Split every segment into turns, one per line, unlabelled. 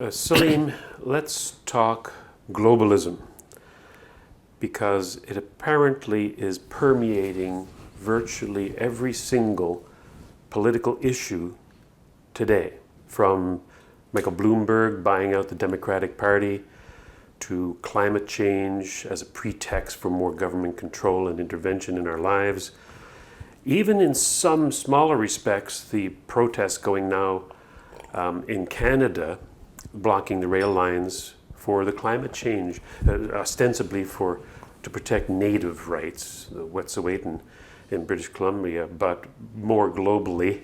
Salim, let's talk globalism because it apparently is permeating virtually every single political issue today, from Michael Bloomberg buying out the Democratic Party to climate change as a pretext for more government control and intervention in our lives. Even in some smaller respects, the protests going now in Canada, blocking the rail lines for the climate change, ostensibly to protect native rights, the Wet'suwet'en in British Columbia, but more globally,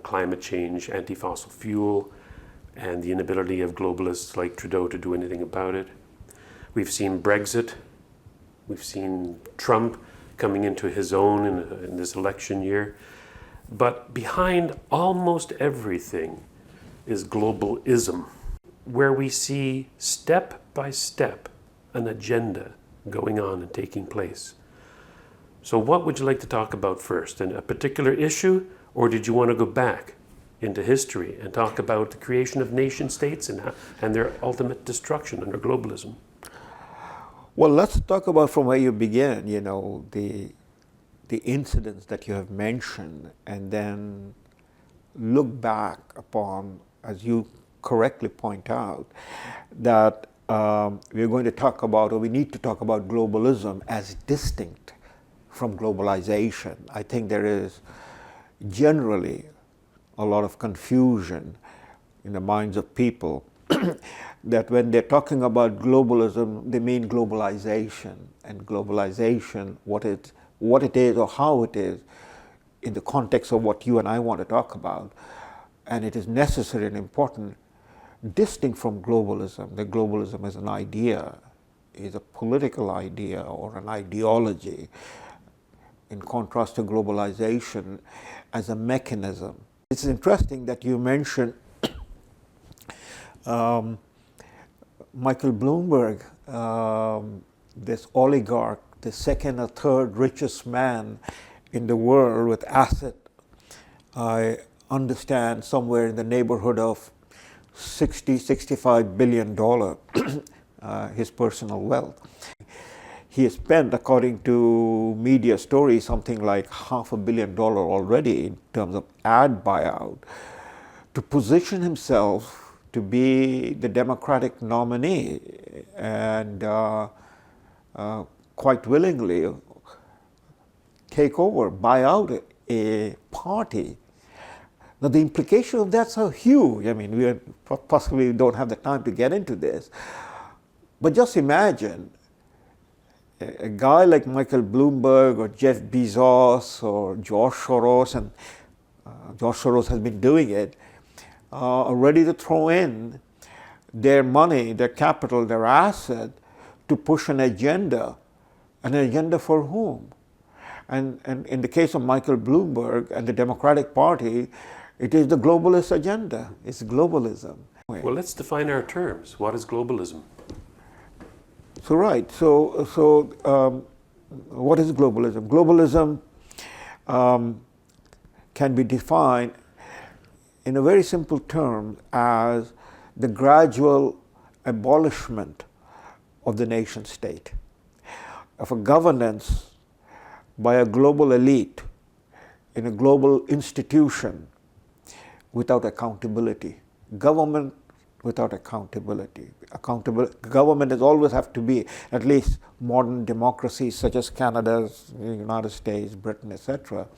climate change, anti-fossil fuel, and the inability of globalists like Trudeau to do anything about it. We've seen Brexit. We've seen Trump coming into his own in this election year. But behind almost everything is globalism, where we see step by step an agenda going on and taking place. So what would you like to talk about first? A particular issue, or did you want to go back into history and talk about the creation of nation states and their ultimate destruction under globalism?
Well, let's talk about from where you began, the incidents that you have mentioned, and then look back upon, as you correctly point out, that we're going to talk about, or we need to talk about globalism as distinct from globalization. I think there is generally a lot of confusion in the minds of people that when they're talking about globalism, they mean globalization, and globalization, what it is or how it is in the context of what you and I want to talk about. And it is necessary and important, distinct from globalism, that globalism is an idea, is a political idea or an ideology, in contrast to globalization as a mechanism. It's interesting that you mentioned Michael Bloomberg, this oligarch, the second or third richest man in the world with asset, I understand somewhere in the neighborhood of $65 billion, his personal wealth. He has spent, according to media stories, something like $500 million already in terms of ad buyout to position himself to be the Democratic nominee, and quite willingly take over, buy out a party. Now, the implications of that's are huge. I mean, we possibly don't have the time to get into this, but just imagine a guy like Michael Bloomberg or Jeff Bezos or George Soros, and George Soros has been doing it, are ready to throw in their money, their capital, their asset to push an agenda. An agenda for whom? And in the case of Michael Bloomberg and the Democratic Party, it is the globalist agenda. It's globalism.
Well, let's define our terms. What is globalism?
So right. So what is globalism? Globalism can be defined in a very simple term as the gradual abolishment of the nation state, of a governance by a global elite in a global institution without accountability. Government without accountability. Government has always have to be, at least modern democracies such as Canada, the United States, Britain, etc.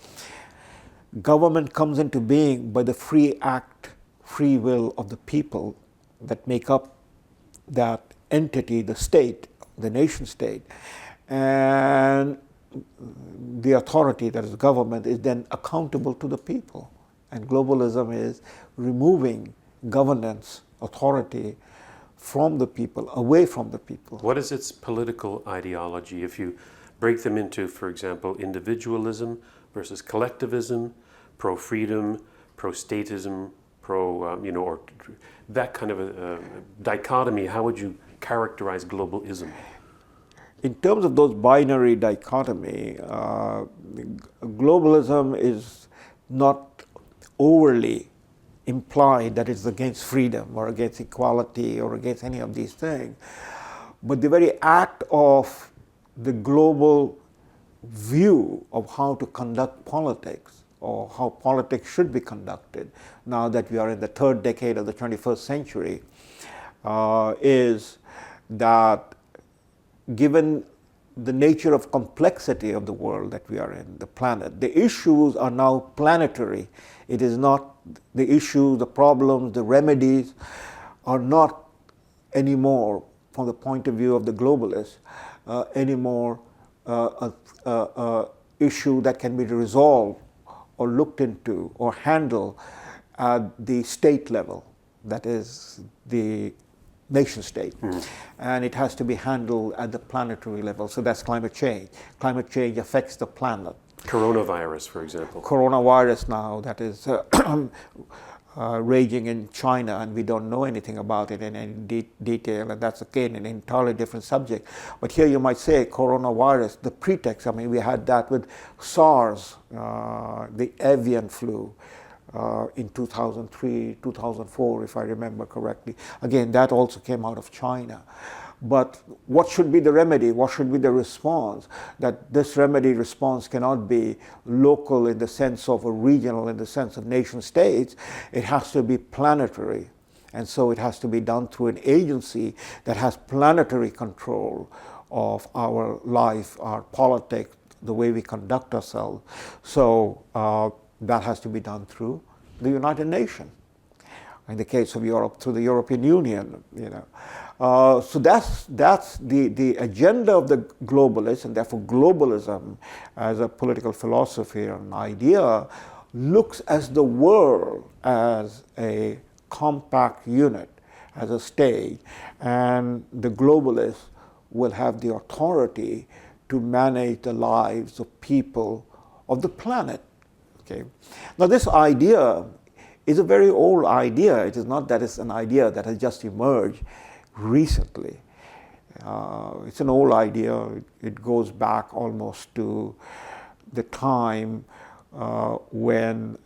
Government comes into being by the free act, free will of the people that make up that entity, the state, the nation state. And the authority, that is government, is then accountable to the people. And globalism is removing governance, authority from the people, away from the people.
What is its political ideology? If you break them into, for example, individualism versus collectivism, pro-freedom, pro-statism, or that kind of a dichotomy, how would you characterize globalism?
In terms of those binary dichotomy, globalism is not overly imply that it's against freedom or against equality or against any of these things. But the very act of the global view of how to conduct politics or how politics should be conducted, now that we are in the third decade of the 21st century, is that given the nature of complexity of the world that we are in, the planet, the issues are now planetary. It is not the issues, the problems, the remedies are not anymore, from the point of view of the globalists, anymore a issue that can be resolved or looked into or handled at the state level, that is the nation state. And it has to be handled at the planetary level. So that's climate change. Climate change affects the planet.
Coronavirus, for example.
Coronavirus now, that is raging in China, and we don't know anything about it in any detail, and that's again an entirely different subject. But here you might say coronavirus, the pretext, I mean, we had that with SARS, the avian flu, in 2003, 2004, if I remember correctly. Again, that also came out of China. But what should be the remedy? What should be the response? That this remedy response cannot be local in the sense of a regional, in the sense of nation states. It has to be planetary. And so it has to be done through an agency that has planetary control of our life, our politics, the way we conduct ourselves. So that has to be done through the United Nations. In the case of Europe, through the European Union, you know. So that's the agenda of the globalists, and therefore globalism as a political philosophy or an idea looks as the world as a compact unit, as a state, and the globalists will have the authority to manage the lives of people of the planet. Okay. Now this idea is a very old idea. It is not that it's an idea that has just emerged recently. It's an old idea. It goes back almost to the time when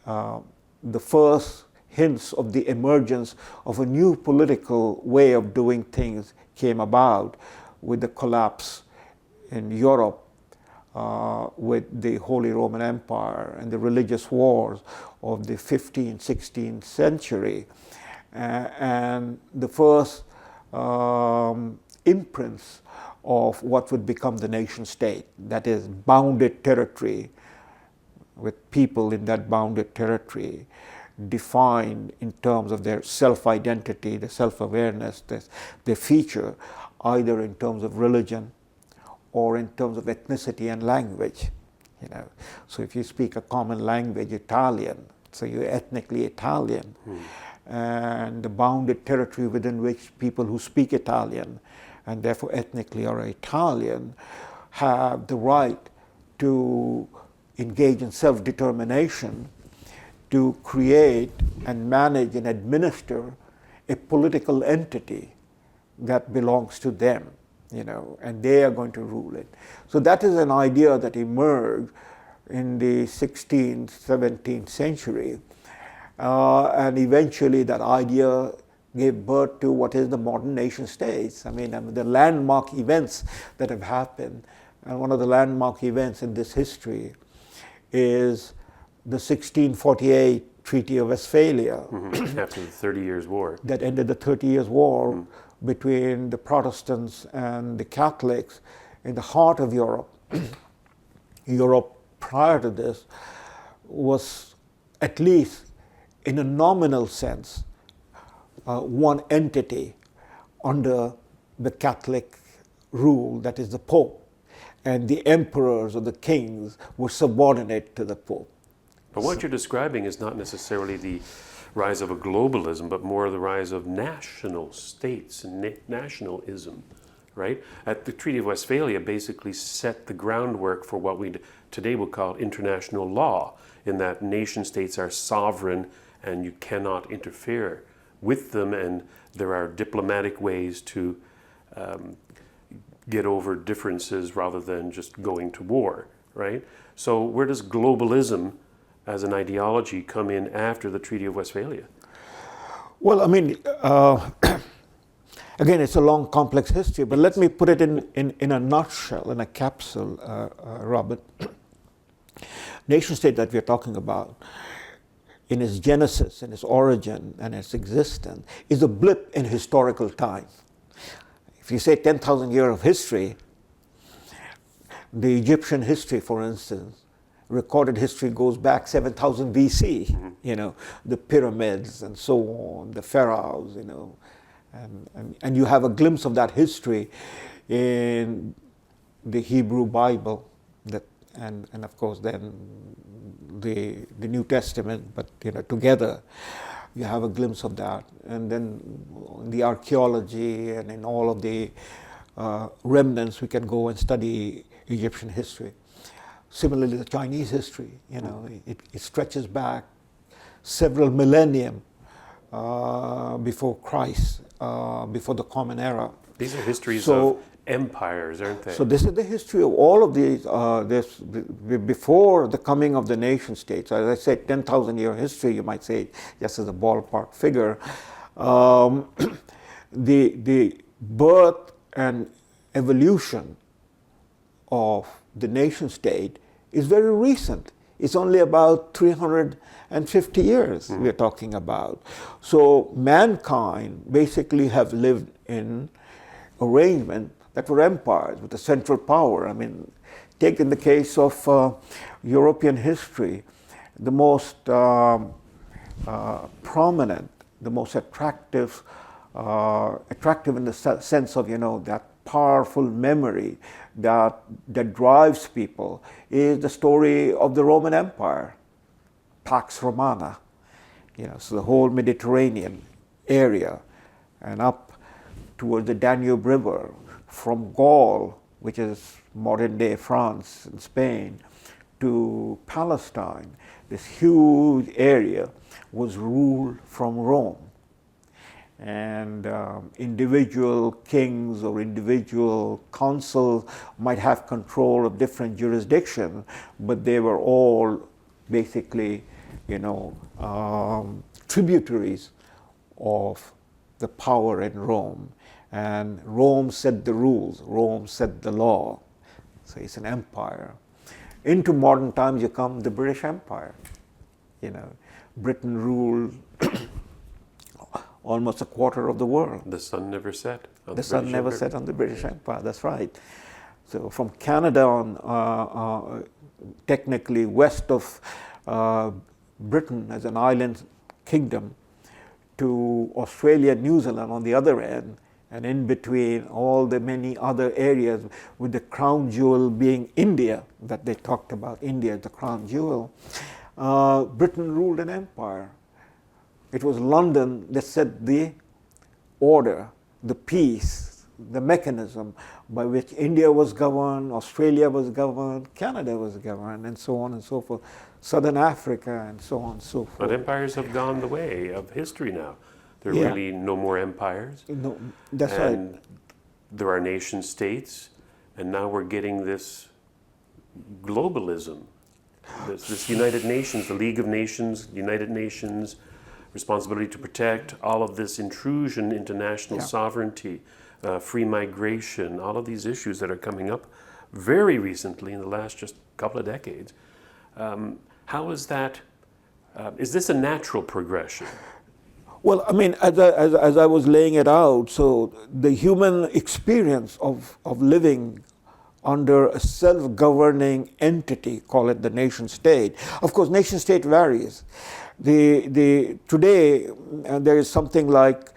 the first hints of the emergence of a new political way of doing things came about with the collapse in Europe with the Holy Roman Empire and the religious wars of the 15th, 16th century. And the first imprints of what would become the nation state, that is bounded territory with people in that bounded territory defined in terms of their self-identity, their self-awareness, their feature, either in terms of religion or in terms of ethnicity and language. You know, so if you speak a common language, Italian, so you're ethnically Italian, and the bounded territory within which people who speak Italian and therefore ethnically are Italian have the right to engage in self-determination, to create and manage and administer a political entity that belongs to them, you know, and they are going to rule it. So that is an idea that emerged in the 16th, 17th century, and eventually that idea gave birth to what is the modern nation states. I mean, the landmark events that have happened, and one of the landmark events in this history is the 1648 Treaty of Westphalia.
After the 30 Years' War.
That ended the 30 Years' War between the Protestants and the Catholics in the heart of Europe. Europe prior to this was, at least in a nominal sense, one entity under the Catholic rule, that is the Pope, and the emperors or the kings were subordinate to the Pope.
But what you're describing is not necessarily the rise of a globalism, but more the rise of national states and nationalism, right? The Treaty of Westphalia basically set the groundwork for what we today would call international law, in that nation states are sovereign and you cannot interfere with them, and there are diplomatic ways to get over differences rather than just going to war, right? So where does globalism as an ideology come in after the Treaty of Westphalia?
Well, I mean, again, it's a long, complex history, but let me put it in a nutshell, in a capsule, Robert. Nation state that we're talking about, in its genesis, in its origin, and its existence, is a blip in historical time. If you say 10,000 years of history, the Egyptian history, for instance, recorded history goes back 7,000 BC, the pyramids and so on, the pharaohs, and you have a glimpse of that history in the Hebrew Bible, and of course then the New Testament, but together you have a glimpse of that. And then in the archaeology and in all of the remnants, we can go and study Egyptian history. Similarly, the Chinese history, it stretches back several millennium before Christ, before the Common Era.
These are histories of empires, aren't they?
So this is the history of all of these, before the coming of the nation states. As I said, 10,000 year history, you might say, just as a ballpark figure. The birth and evolution of the nation state is very recent. It's only about 350 years we're talking about. So mankind basically have lived in arrangement that were empires with a central power. I mean, take in the case of European history, the most prominent, the most attractive in the sense of, that powerful memory that drives people is the story of the Roman Empire, Pax Romana. So the whole Mediterranean area and up towards the Danube River, from Gaul, which is modern day France and Spain, to Palestine. This huge area was ruled from Rome. And individual kings or individual consuls might have control of different jurisdictions, but they were all basically, tributaries of the power in Rome. And Rome set the rules, Rome set the law. So it's an empire. Into modern times you come the British Empire. Britain ruled almost a quarter of the world.
The sun never set on
the sun never set on the British Empire, that's right. So from Canada on, technically west of Britain as an island kingdom, to Australia, New Zealand on the other end, and in between all the many other areas, with the crown jewel being India, that they talked about, India, the crown jewel. Britain ruled an empire. It was London that set the order, the peace, the mechanism by which India was governed, Australia was governed, Canada was governed, and so on and so forth. Southern Africa, and so on and so forth.
But empires have gone the way of history now. There are really no more empires.
No, that's
and
right.
There are nation states, and now we're getting this globalism, this United Nations, the League of Nations, United Nations, responsibility to protect, all of this intrusion into national sovereignty, free migration, all of these issues that are coming up very recently in the last just couple of decades. How is that, is this a natural progression?
Well, I mean, as I was laying it out, so the human experience of living under a self-governing entity, call it the nation state. Of course, nation state varies. Today, there is something like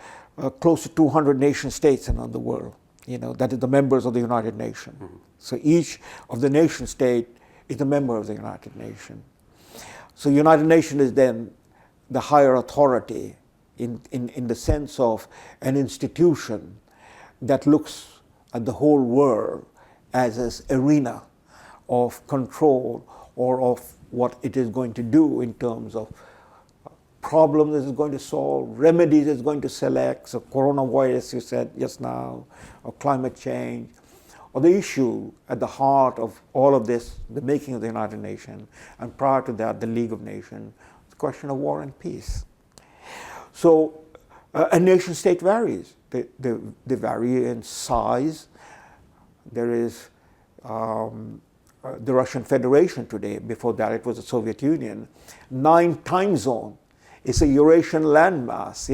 close to 200 nation states around the world, that is the members of the United Nations. Mm-hmm. So each of the nation state is a member of the United Nations. So United Nations is then the higher authority in the sense of an institution that looks at the whole world as an arena of control or of what it is going to do in terms of problems it is going to solve, remedies it is going to select, so coronavirus you said just now, or climate change, or the issue at the heart of all of this, the making of the United Nations, and prior to that, the League of Nations, the question of war and peace. So A nation state varies. They vary in size. There is the Russian Federation today. Before that, it was the Soviet Union. 9 time zone. It's a Eurasian landmass,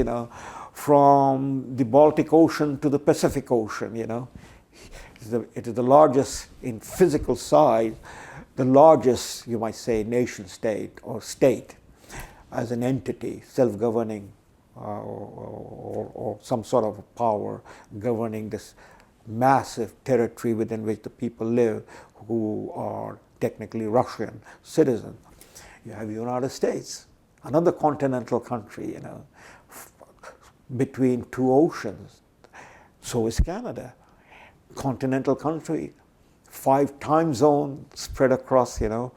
from the Baltic Ocean to the Pacific Ocean, It is the largest in physical size, the largest, you might say, nation state or state as an entity, self-governing or some sort of power governing this massive territory within which the people live who are technically Russian citizens. You have the United States, another continental country, between 2 oceans. So is Canada, continental country, 5 time zones spread across, the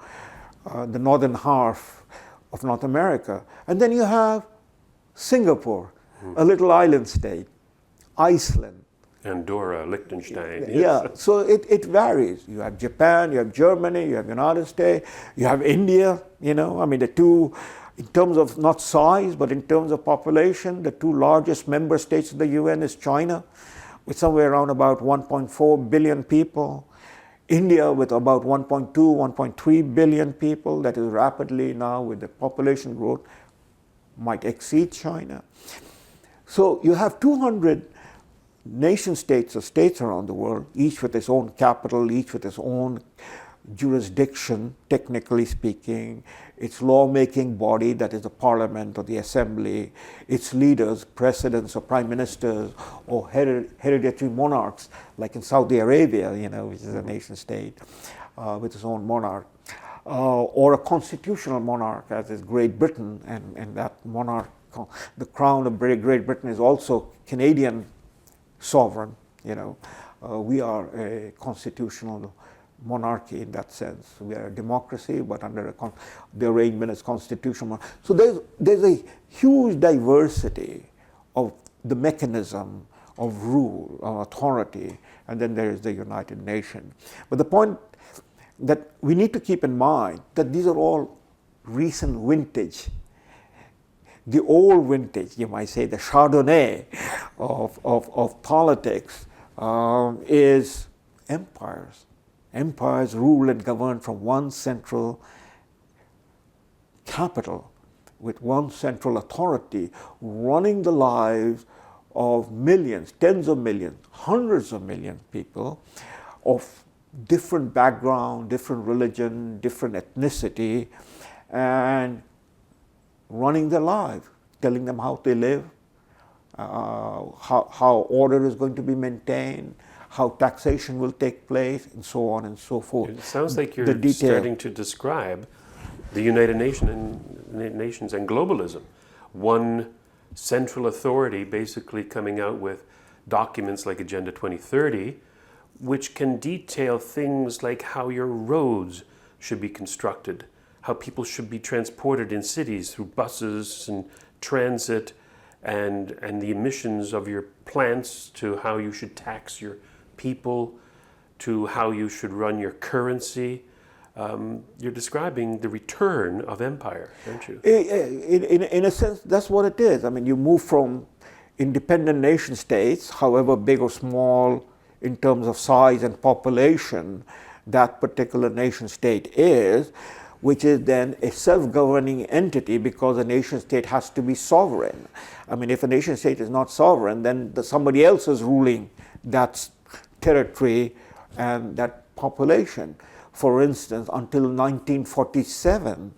northern half of North America. And then you have Singapore, a little island state, Iceland,
Andorra, Liechtenstein.
Yeah, so it varies. You have Japan, you have Germany, you have United States, you have India, the two, in terms of not size, but in terms of population, the 2 largest member states of the UN is China, with somewhere around about 1.4 billion people. India with about 1.2, 1.3 billion people, that is rapidly now with the population growth, might exceed China. So you have 200 nation states or states around the world, each with its own capital, each with its own jurisdiction, technically speaking, its lawmaking body, that is the parliament or the assembly, its leaders, presidents or prime ministers, or hereditary monarchs, like in Saudi Arabia, which is a nation state with its own monarch, or a constitutional monarch, as is Great Britain, and that monarch, the crown of Great Britain is also Canadian sovereign. We are a constitutional monarchy in that sense. We are a democracy, but under the arrangement is constitutional. So there's a huge diversity of the mechanism of rule, of authority, and then there is the United Nations. But the point that we need to keep in mind that these are all recent vintage. The old vintage, you might say, the Chardonnay of politics is empires. Empires rule and govern from one central capital with one central authority running the lives of millions, tens of millions, hundreds of millions of people of different background, different religion, different ethnicity, and running their lives, telling them how they live, how order is going to be maintained, how taxation will take place, and so on and so forth.
It sounds like you're starting to describe the United Nations and globalism. One central authority basically coming out with documents like Agenda 2030, which can detail things like how your roads should be constructed, how people should be transported in cities through buses and transit, and the emissions of your plants, to how you should tax your people, to how you should run your currency. You're describing the return of empire, aren't you?
In a sense, that's what it is. I mean, you move from independent nation states, however big or small in terms of size and population that particular nation state is, which is then a self-governing entity, because a nation state has to be sovereign. I mean, if a nation state is not sovereign, then somebody else is ruling that territory and that population. For instance, until 1947,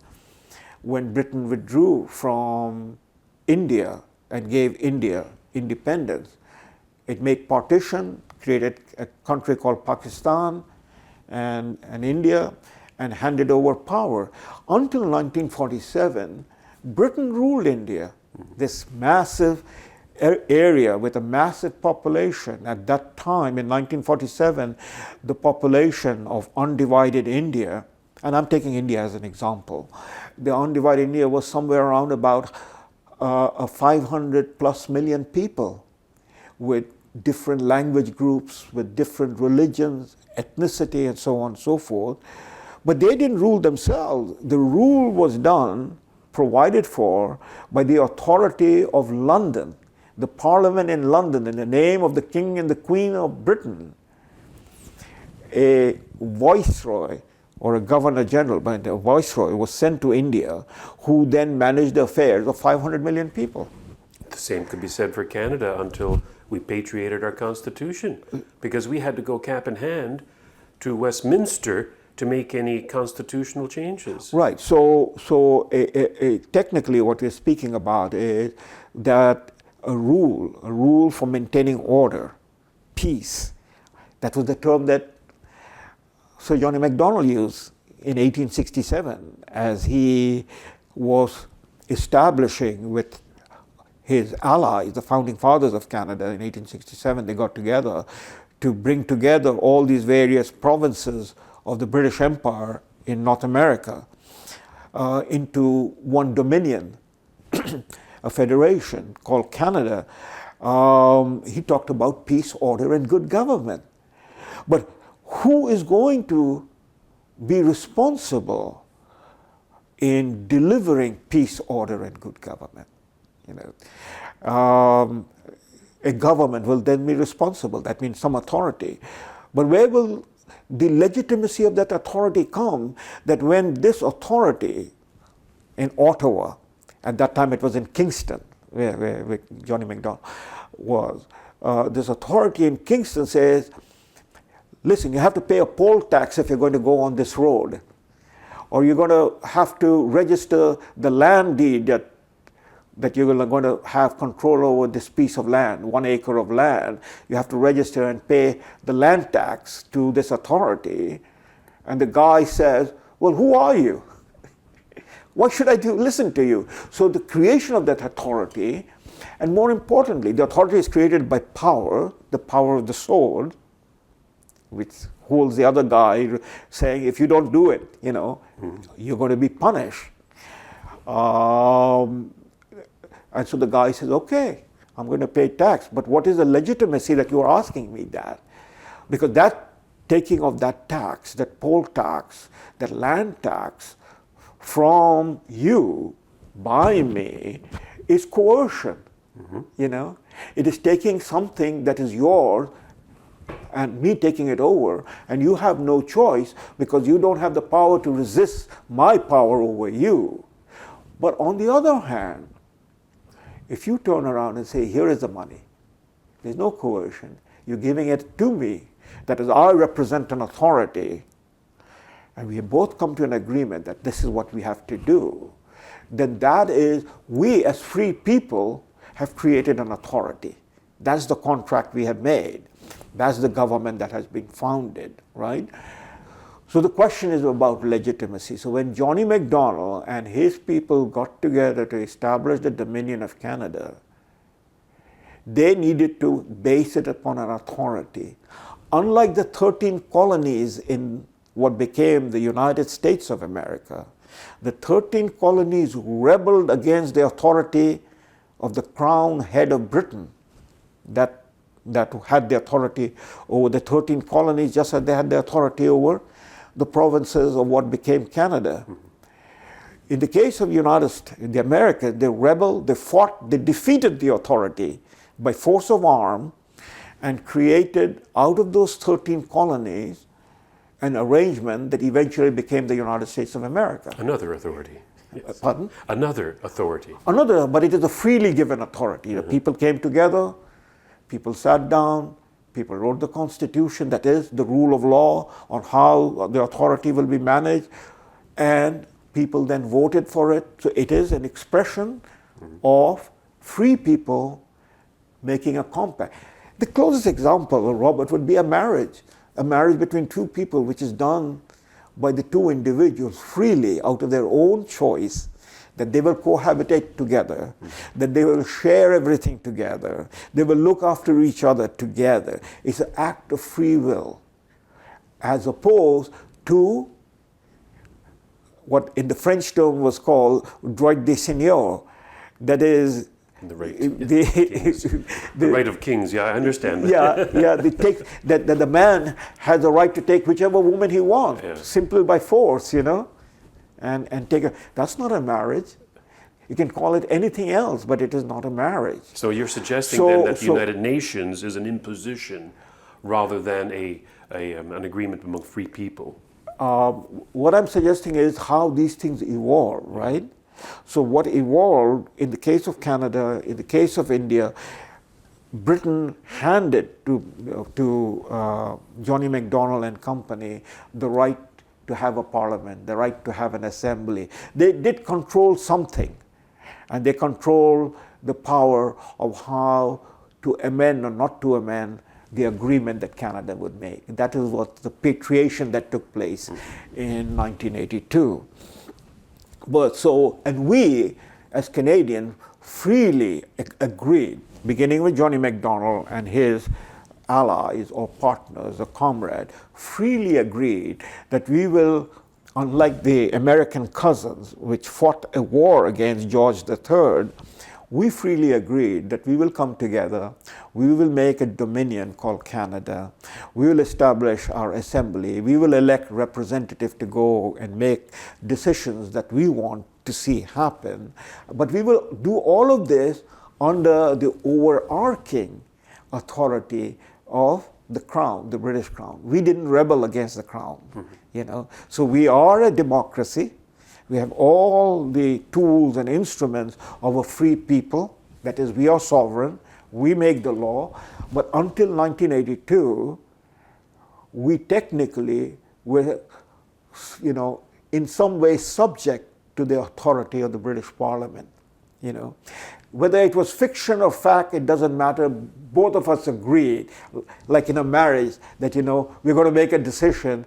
when Britain withdrew from India and gave India independence, it made partition, created a country called Pakistan and India, and handed over power. Until 1947, Britain ruled India, this massive area with a massive population. At that time, in 1947, the population of undivided India, and I'm taking India as an example, the undivided India was somewhere around about 500 plus million people with different language groups, with different religions, ethnicity, and so on and so forth. But they didn't rule themselves. The rule was done, provided for, by the authority of London, the Parliament in London, in the name of the King and the Queen of Britain, a viceroy or a governor general, but a viceroy was sent to India, who then managed the affairs of 500 million people.
The same could be said for Canada until we patriated our constitution, because we had to go cap in hand to Westminster to make any constitutional changes.
Right. So technically, what we're speaking about is that a rule for maintaining order, peace. That was the term that Sir Johnny MacDonald used in 1867 as he was establishing with his allies, the founding fathers of Canada in 1867. They got together to bring together all these various provinces of the British Empire in North America into one dominion, a federation called Canada. He talked about peace, order, and good government. But who is going to be responsible in delivering peace, order, and good government? You know, a government will then be responsible. That means some authority. But where will the legitimacy of that authority come? That when this authority in Ottawa, at that time it was in Kingston, where Johnny MacDonald was, this authority in Kingston says, listen, you have to pay a poll tax if you're going to go on this road, or you're going to have to register the land deed that you're going to have control over this piece of land, 1 acre of land. You have to register and pay the land tax to this authority. And the guy says, well, who are you? Why should I listen to you? So the creation of that authority, and more importantly, the authority is created by power, the power of the sword, which holds the other guy saying, if you don't do it, you know, you're going to be punished. And so the guy says, okay, I'm going to pay tax. But what is the legitimacy that you are asking me that? Because that taking of that tax, that poll tax, that land tax from you, by me, is coercion. You know, it is taking something that is yours and me taking it over, and you have no choice because you don't have the power to resist my power over you. But on the other hand, if you turn around and say, here is the money, there's no coercion, you're giving it to me, that is, I represent an authority, and we have both come to an agreement that this is what we have to do, then that is, we as free people have created an authority. That's the contract we have made. That's the government that has been founded, right? So the question is about legitimacy. So when Johnny MacDonald and his people got together to establish the Dominion of Canada, they needed to base it upon an authority. Unlike the 13 colonies in what became the United States of America, the 13 colonies rebelled against the authority of the crown head of Britain that had the authority over the 13 colonies, just as they had the authority over the provinces of what became Canada. In the case of the Americans, they rebelled, they fought, they defeated the authority by force of arm and created out of those 13 colonies an arrangement that eventually became the United States of America.
Another authority. Yes.
Pardon?
Another authority.
Another, but it is a freely given authority. The people came together, people sat down, people wrote the Constitution, that is, the rule of law on how the authority will be managed, and people then voted for it. So it is an expression of free people making a compact. The closest example, Robert, would be a marriage between two people, which is done by the two individuals freely out of their own choice, that they will cohabitate together, that they will share everything together, they will look after each other together. It's an act of free will, as opposed to what in the French term was called droit des seigneurs, that is,
the right of kings. Yeah, I understand.
That the man has the right to take whichever woman he wants, simply by force, you know, and take her. That's not a marriage. You can call it anything else, but it is not a marriage.
So you're suggesting then that the United Nations is an imposition rather than an agreement among free people?
What I'm suggesting is how these things evolve, right? So what evolved in the case of Canada, in the case of India, Britain handed to Johnny MacDonald and company the right to have a parliament, the right to have an assembly. They did control something, and they control the power of how to amend or not to amend the agreement that Canada would make. That is what the patriation that took place in 1982. And we, as Canadians, freely agreed, beginning with Johnny MacDonald and his allies or partners or comrades, freely agreed that we will, unlike the American cousins, which fought a war against George III, we freely agreed that we will come together, we will make a dominion called Canada, we will establish our assembly, we will elect representatives to go and make decisions that we want to see happen, but we will do all of this under the overarching authority of the Crown, the British Crown. We didn't rebel against the Crown, you know. So we are a democracy. We have all the tools and instruments of a free people. That is, we are sovereign. We make the law. But until 1982, we technically were, you know, in some way subject to the authority of the British Parliament, you know. Whether it was fiction or fact, it doesn't matter. Both of us agreed, like in a marriage, that, you know, we're going to make a decision.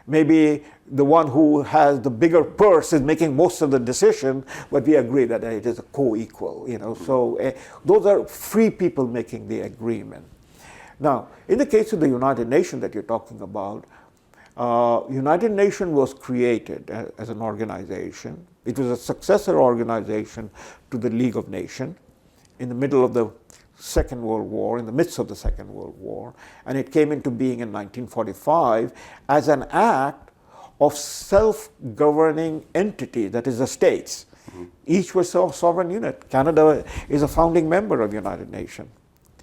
Maybe the one who has the bigger purse is making most of the decision, but we agree that it is a co-equal, you know. So those are free people making the agreement. Now, in the case of the United Nations that you're talking about, United Nations was created as an organization. It was a successor organization to the League of Nations in the middle of the Second World War, in the midst of the Second World War, and it came into being in 1945 as an act of self-governing entity, that is the states. Each was a sovereign unit. Canada is a founding member of the United Nations.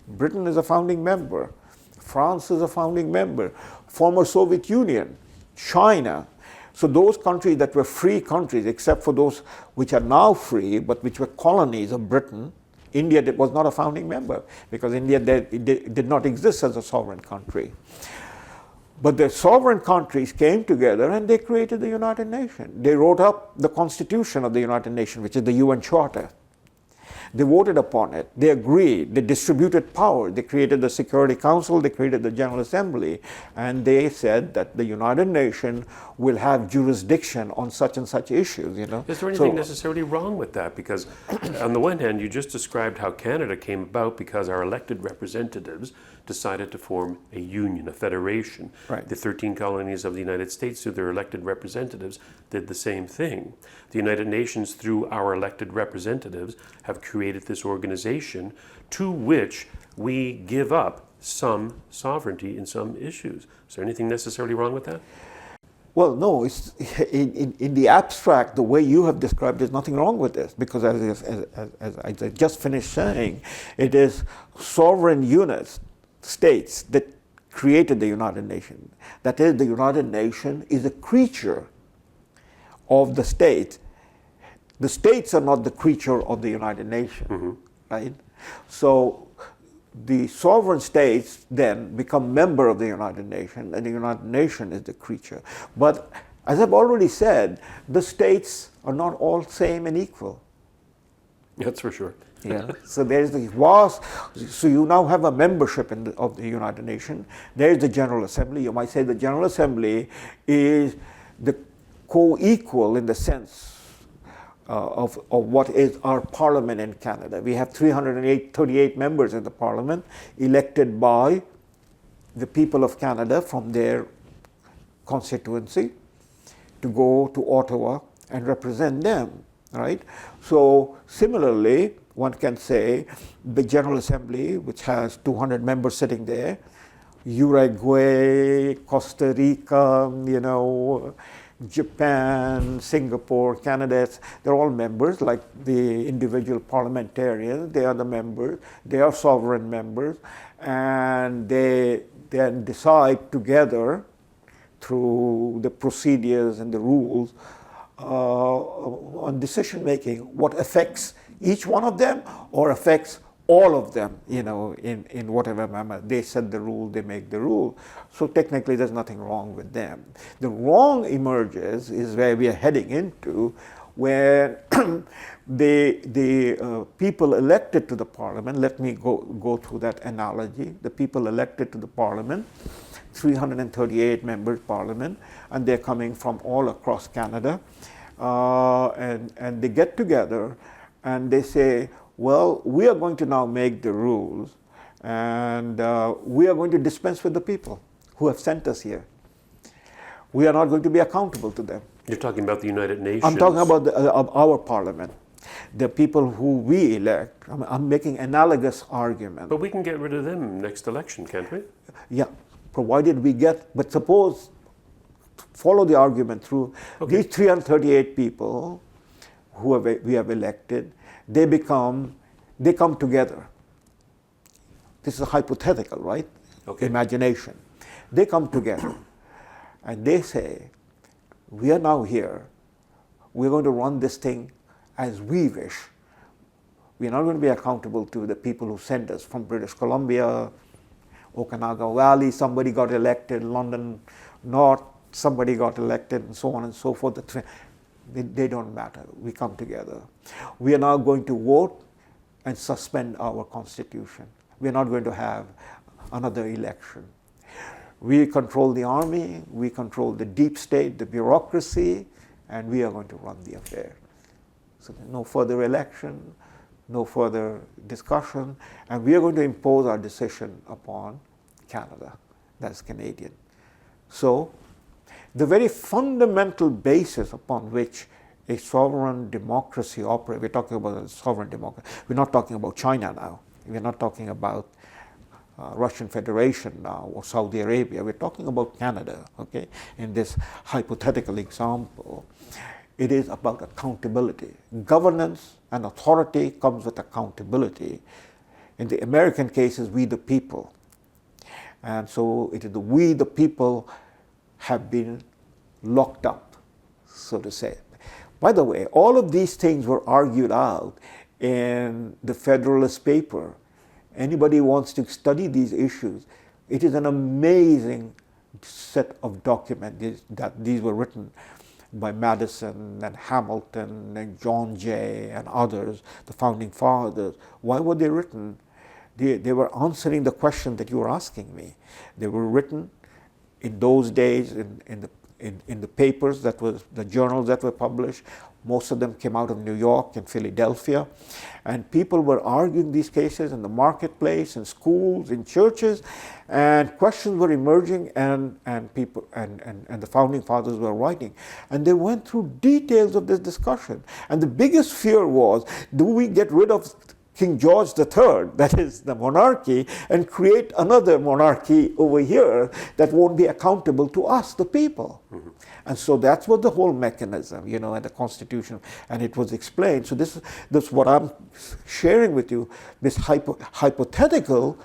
Britain is a founding member. France is a founding member. Former Soviet Union, China. So those countries that were free countries, except for those which are now free, but which were colonies of Britain, India was not a founding member because India did not exist as a sovereign country. But the sovereign countries came together and they created the United Nations. They wrote up the Constitution of the United Nations, which is the UN Charter. They voted upon it. They agreed. They distributed power. They created the Security Council. They created the General Assembly. And they said that the United Nations will have jurisdiction on such and such issues, you know.
Is there anything necessarily wrong with that? Because on the one hand, you just described how Canada came about because our elected representatives decided to form a union, a federation.
Right.
The 13 colonies of the United States, through their elected representatives, did the same thing. The United Nations, through our elected representatives, have created this organization to which we give up some sovereignty in some issues. Is there anything necessarily wrong with that?
Well, no, it's, in the abstract, the way you have described, there's nothing wrong with this, because as I just finished saying, it is sovereign units, states, that created the United Nations. That is, the United Nations is a creature of the states. The states are not the creature of the United Nations, right? So the sovereign states then become member of the United Nations, and the United Nations is the creature. But as I've already said, the states are not all same and equal.
That's for sure.
Yeah. So there's the vast. So you now have a membership of the United Nations. There's the General Assembly. You might say the General Assembly is the co-equal in the sense of what is our parliament in Canada. We have 338 members in the parliament elected by the people of Canada from their constituency to go to Ottawa and represent them, right? So similarly, one can say the General Assembly, which has 200 members sitting there, Uruguay, Costa Rica, you know, Japan, Singapore, Canada, they're all members, like the individual parliamentarians. They are the members, they are sovereign members, and they then decide together through the procedures and the rules on decision making what affects each one of them or affects all of them, in whatever manner. They set the rule, they make the rule. So technically there's nothing wrong with them. The wrong emerges is where we are heading into, where the people elected to the parliament, let me go through that analogy, the people elected to the parliament, 338 members parliament, and they're coming from all across Canada, and they get together and they say, well, we are going to now make the rules, and we are going to dispense with the people who have sent us here. We are not going to be accountable to them.
You're talking about the United Nations.
I'm talking about our parliament, the people who we elect. I'm making analogous argument.
But we can get rid of them next election, can't we?
Yeah, provided we get, but suppose, follow the argument through. Okay. These 338 people who we have elected, they come together. This is hypothetical, right? Okay. Imagination. They come together and they say, we are now here, we're going to run this thing as we wish. We're not going to be accountable to the people who sent us from British Columbia, Okanagan Valley, somebody got elected, London North, somebody got elected, and so on and so forth. They don't matter. We come together. We are now going to vote and suspend our constitution. We are not going to have another election. We control the army, we control the deep state, the bureaucracy, and we are going to run the affair. So there's no further election, no further discussion, and we are going to impose our decision upon Canada. That's Canadian. So the very fundamental basis upon which a sovereign democracy operates, we're talking about a sovereign democracy, we're not talking about China now, we're not talking about Russian Federation now or Saudi Arabia, we're talking about Canada, okay, in this hypothetical example. It is about accountability. Governance and authority comes with accountability. In the American case is we the people. And so it is we the people have been locked up, so to say. By the way, all of these things were argued out in the Federalist paper. Anybody wants to study these issues, it is an amazing set of documents that these were written by Madison and Hamilton and John Jay and others, the founding fathers. Why were they written? They were answering the question that you were asking me. They were written in those days in the papers, that was the journals that were published. Most of them came out of New York and Philadelphia, and people were arguing these cases in the marketplace, in schools, in churches, and questions were emerging, and people and the founding fathers were writing, and they went through details of this discussion. And the biggest fear was, do we get rid of King George III, that is the monarchy, and create another monarchy over here that won't be accountable to us, the people? Mm-hmm. And so that's what the whole mechanism, and the Constitution, and it was explained. So this is what I'm sharing with you. This hypothetical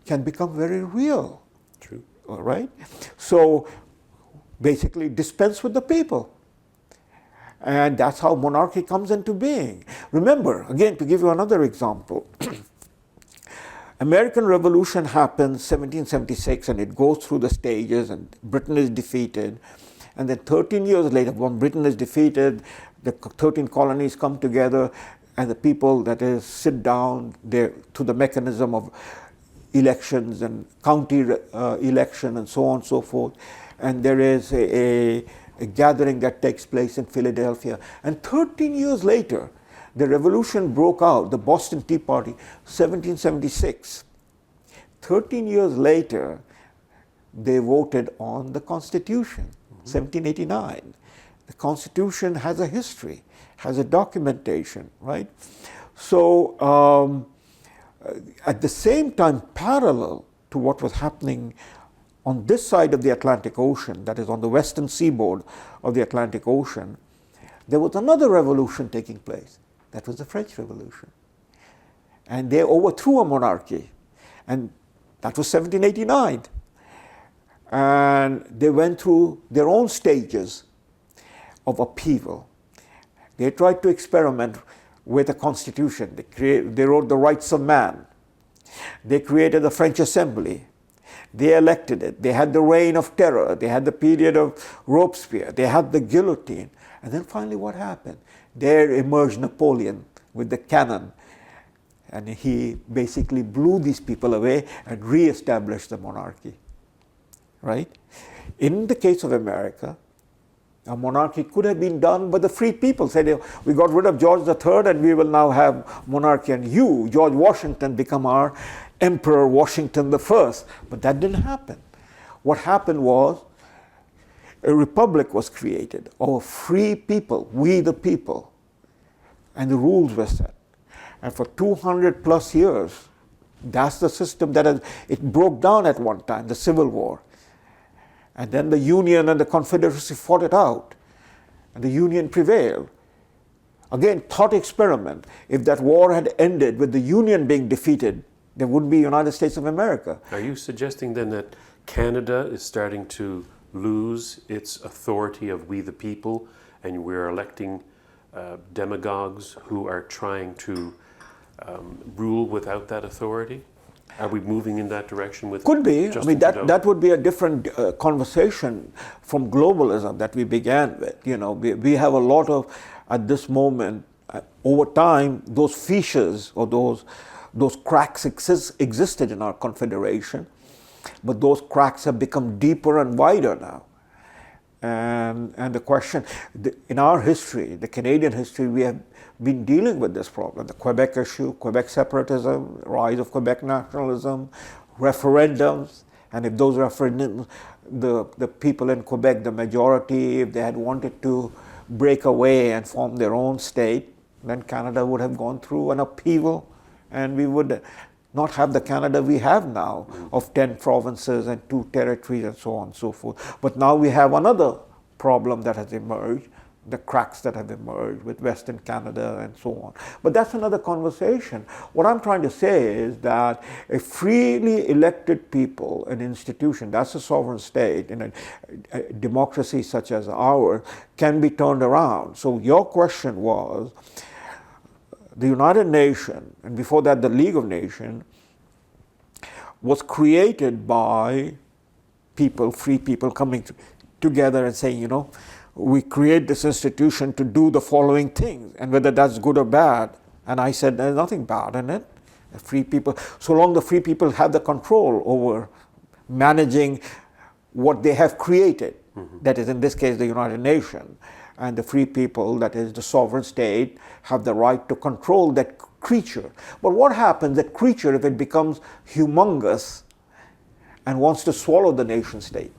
can become very real.
True.
All right? So basically dispense with the people. And that's how monarchy comes into being. Remember, again, to give you another example, American Revolution happens 1776, and it goes through the stages, and Britain is defeated. And then 13 years later, when Britain is defeated, the 13 colonies come together, and the people, that is, sit down there to the mechanism of elections and county election and so on and so forth. And there is a gathering that takes place in Philadelphia. And 13 years later, the revolution broke out, the Boston Tea Party, 1776. 13 years later, they voted on the Constitution, 1789. The Constitution has a history, has a documentation, right? So at the same time, parallel to what was happening on this side of the Atlantic Ocean, that is on the western seaboard of the Atlantic Ocean, there was another revolution taking place. That was the French Revolution. And they overthrew a monarchy. And that was 1789. And they went through their own stages of upheaval. They tried to experiment with a constitution. They wrote the Rights of Man. They created the French Assembly. They elected it. They had the Reign of Terror. They had the period of Robespierre. They had the guillotine. And then finally what happened? There emerged Napoleon with the cannon. And he basically blew these people away and re-established the monarchy. Right? In the case of America, a monarchy could have been done by the free people. Said, we got rid of George III and we will now have monarchy, and you, George Washington, become our Emperor Washington I. But that didn't happen. What happened was a republic was created of free people, we the people, and the rules were set. And for 200 plus years, that's the system it broke down at one time, the Civil War. And then the Union and the Confederacy fought it out. And the Union prevailed. Again, thought experiment. If that war had ended with the Union being defeated, there wouldn't be United States of America.
Are you suggesting then that Canada is starting to lose its authority of we the people, and we're electing demagogues who are trying to rule without that authority? Are we moving in that direction with
Could be.
Justin
I mean,
Trudeau?
that would be a different conversation from globalism that we began with. You know, we have a lot of, at this moment, over time, those fissures or those cracks existed in our confederation, but those cracks have become deeper and wider now. And the question, in our history, the Canadian history, we have been dealing with this problem. The Quebec issue, Quebec separatism, rise of Quebec nationalism, referendums, and if those referendums, the people in Quebec, the majority, if they had wanted to break away and form their own state, then Canada would have gone through an upheaval, and we would not have the Canada we have now of 10 provinces and 2 territories and so on and so forth. But now we have another problem that has emerged, the cracks that have emerged with Western Canada and so on. But that's another conversation. What I'm trying to say is that a freely elected people, an institution, that's a sovereign state, in a democracy such as ours, can be turned around. So your question was, the United Nations, and before that the League of Nations, was created by people, free people coming together and saying, you know, we create this institution to do the following things, and whether that's good or bad. And I said, there's nothing bad in it. The free people, so long the free people have the control over managing what they have created, that is in this case the United Nations, and the free people, that is the sovereign state, have the right to control that creature. But what happens, that creature, if it becomes humongous and wants to swallow the nation state,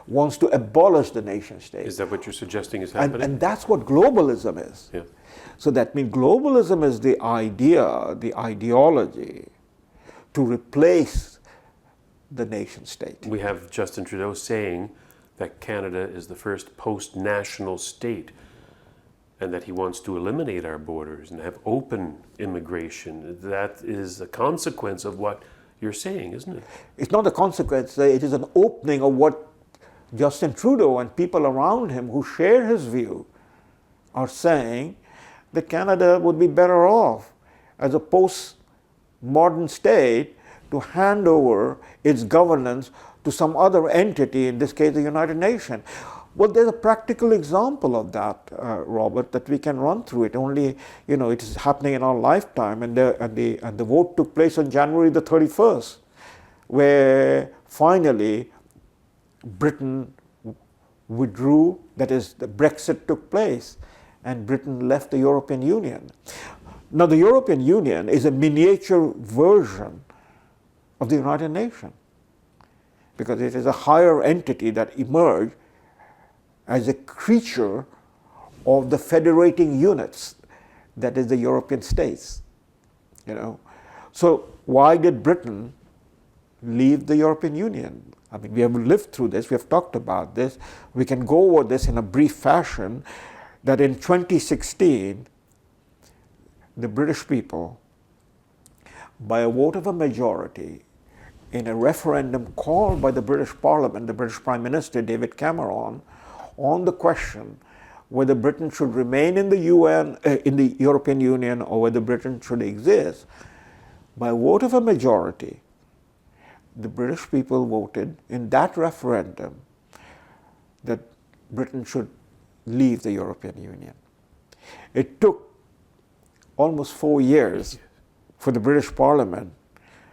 wants to abolish the nation state?
Is that what you're suggesting is happening?
And that's what globalism is.
Yeah.
So that means globalism is the idea, the ideology to replace the nation state.
We have Justin Trudeau saying that Canada is the first post-national state, and that he wants to eliminate our borders and have open immigration. That is a consequence of what you're saying, isn't it?
It's not a consequence, it is an opening of what Justin Trudeau and people around him who share his view are saying, that Canada would be better off as a post-modern state to hand over its governance to some other entity, in this case the United Nations. Well, there's a practical example of that, Robert, that we can run through it. Only, you know, it is happening in our lifetime, and the vote took place on January the 31st, where finally Britain withdrew, that is, the Brexit took place, and Britain left the European Union. Now, the European Union is a miniature version of the United Nations, because it is a higher entity that emerged as a creature of the federating units, that is the European states. You know, so why did Britain leave the European Union. I mean, we have lived through this, we have talked about this. We can go over this in a brief fashion, that in 2016, the British people, by a vote of a majority, in a referendum called by the British Parliament, the British Prime Minister David Cameron, on the question whether Britain should remain in the in the European Union, or whether Britain should exist, by a vote of a majority, the British people voted in that referendum that Britain should leave the European Union. It took almost 4 years for the British Parliament,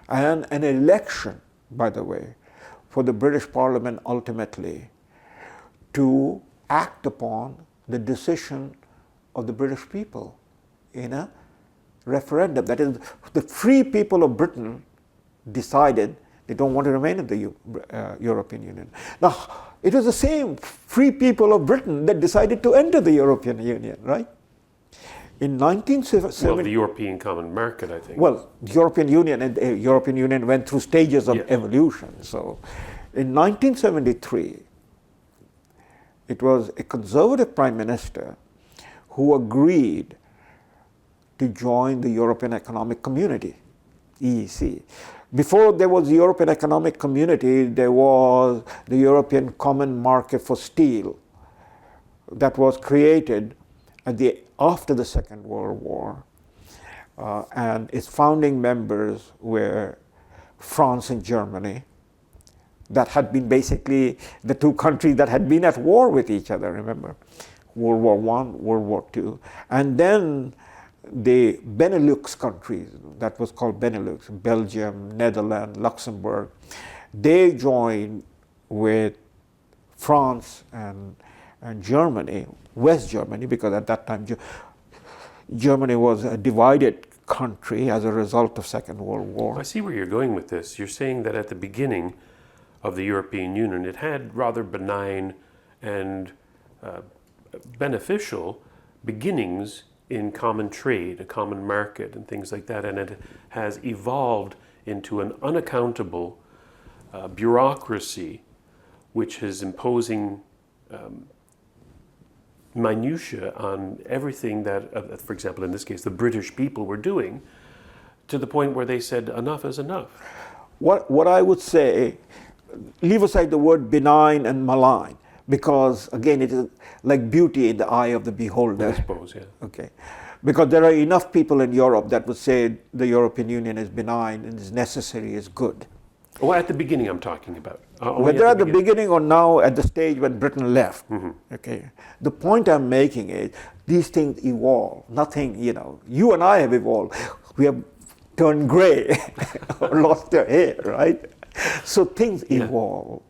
and an election, by the way, for the British Parliament ultimately to act upon the decision of the British people in a referendum. That is, the free people of Britain decided they don't want to remain in the European Union. Now, it was the same free people of Britain that decided to enter the European Union, right? In 1970,
well, the European Common Market, I think.
Well, the European Union and the European Union went through stages of evolution. So, in 1973, it was a conservative prime minister who agreed to join the European Economic Community, EEC. Before there was the European Economic Community, there was the European Common Market for Steel that was created after the Second World War, and its founding members were France and Germany. That had been basically the two countries that had been at war with each other, remember? World War I, World War II. And then the Benelux countries, that was called Benelux, Belgium, Netherlands, Luxembourg, they joined with France and Germany, West Germany, because at that time Germany was a divided country as a result of Second World War.
I see where you're going with this. You're saying that at the beginning of the European Union, it had rather benign and beneficial beginnings in common trade, a common market, and things like that, and it has evolved into an unaccountable bureaucracy which is imposing minutiae on everything that, for example, in this case, the British people were doing, to the point where they said enough is enough.
What I would say, leave aside the word benign and malign, because again, it is like beauty in the eye of the beholder.
I suppose, yeah.
Okay, because there are enough people in Europe that would say the European Union is benign and is necessary, is good.
Well, at the beginning I'm talking about.
Whether at the beginning or now at the stage when Britain left.
Mm-hmm.
Okay, the point I'm making is these things evolve. Nothing, you and I have evolved. We have turned gray or lost our hair, right? So things evolve.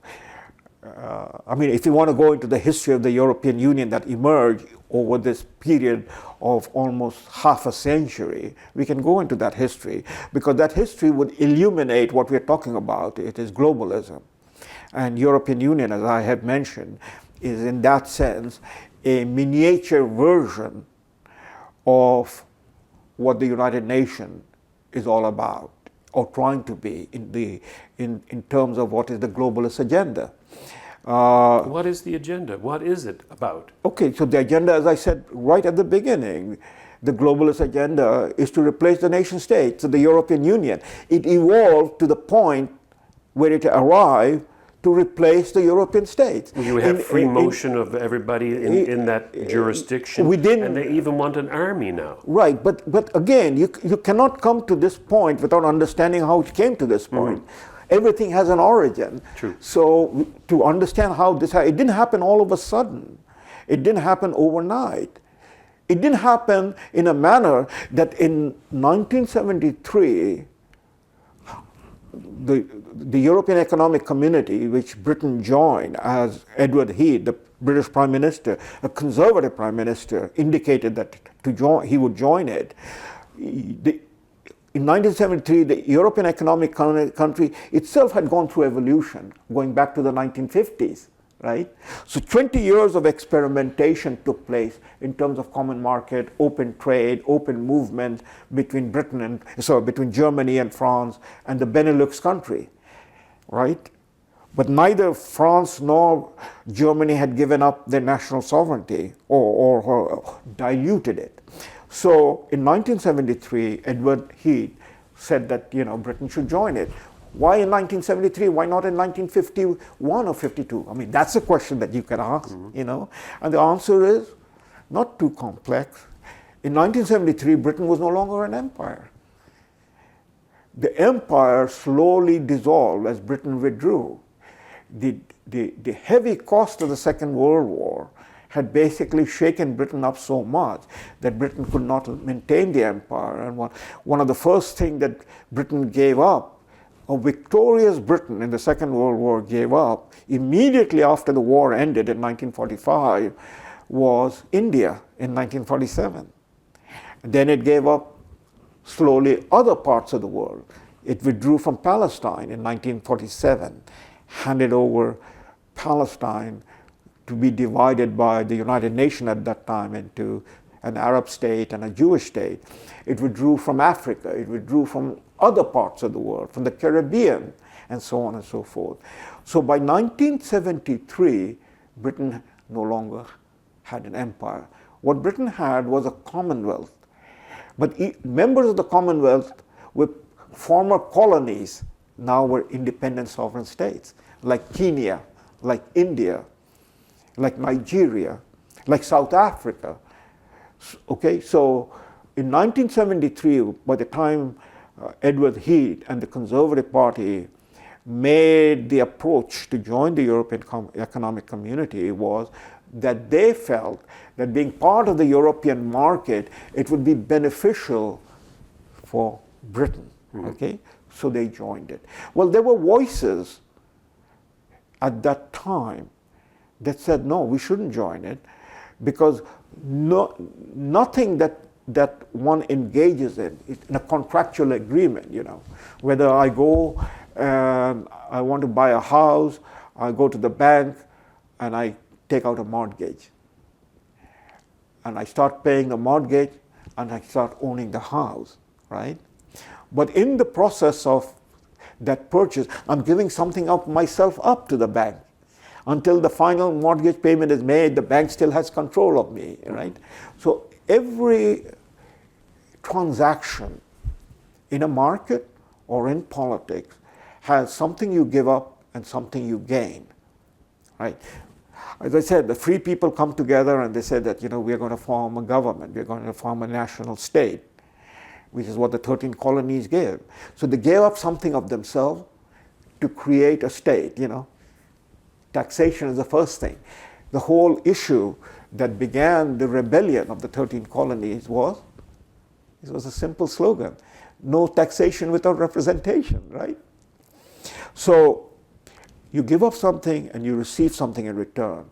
I mean, if you want to go into the history of the European Union that emerged over this period of almost half a century, we can go into that history, because that history would illuminate what we're talking about. It is globalism. And European Union, as I had mentioned, is in that sense a miniature version of what the United Nations is all about, or trying to be in terms of what is the globalist agenda.
What is the agenda? What is it about?
Okay, so the agenda, as I said right at the beginning, the globalist agenda is to replace the nation state, so the European Union. It evolved to the point where it arrived to replace the European states.
You have free motion of everybody in that jurisdiction, and they even want an army now.
Right, but again, you cannot come to this point without understanding how it came to this point. Mm-hmm. Everything has an origin.
True.
So to understand how it didn't happen all of a sudden. It didn't happen overnight. It didn't happen in a manner that in 1973, the European Economic Community, which Britain joined as Edward Heath, the British Prime Minister, a conservative Prime Minister, indicated that he would join it. In 1973, the European Economic Country itself had gone through evolution, going back to the 1950s, right? So 20 years of experimentation took place in terms of common market, open trade, open movement between between Germany and France and the Benelux country. right? But neither France nor Germany had given up their national sovereignty or diluted it. So in 1973, Edward Heath said that Britain should join it. Why in 1973? Why not in 1951 or 52? I mean, that's a question that you can ask, And the answer is not too complex. In 1973, Britain was no longer an empire. The empire slowly dissolved as Britain withdrew. The heavy cost of the Second World War had basically shaken Britain up so much that Britain could not maintain the empire. And one of the first things that Britain gave up, a victorious Britain in the Second World War gave up immediately after the war ended in 1945, was India in 1947. Then it gave up slowly other parts of the world. It withdrew from Palestine in 1947, handed over Palestine to be divided by the United Nations at that time into an Arab state and a Jewish state. It withdrew from Africa, it withdrew from other parts of the world, from the Caribbean, and so on and so forth. So by 1973, Britain no longer had an empire. What Britain had was a commonwealth. But members of the commonwealth were former colonies, now were independent sovereign states, like Kenya, like India, like Nigeria, like South Africa. Okay, so in 1973, by the time Edward Heath and the Conservative Party made the approach to join the European Economic Community, was that they felt that being part of the European market, it would be beneficial for Britain. Okay, so they joined it. Well, there were voices at that time that said, no, we shouldn't join it, because nothing that one engages in a contractual agreement, whether I go and I want to buy a house, I go to the bank and I take out a mortgage. And I start paying the mortgage and I start owning the house, right? But in the process of that purchase, I'm giving something of myself up to the bank. Until the final mortgage payment is made, the bank still has control of me, right? So every transaction in a market or in politics has something you give up and something you gain, right? As I said, the free people come together and they said that, we're going to form a government, we're going to form a national state, which is what the 13 colonies gave. So they gave up something of themselves to create a state, Taxation is the first thing. The whole issue that began the rebellion of the 13 colonies was a simple slogan: no taxation without representation, right? So you give up something and you receive something in return.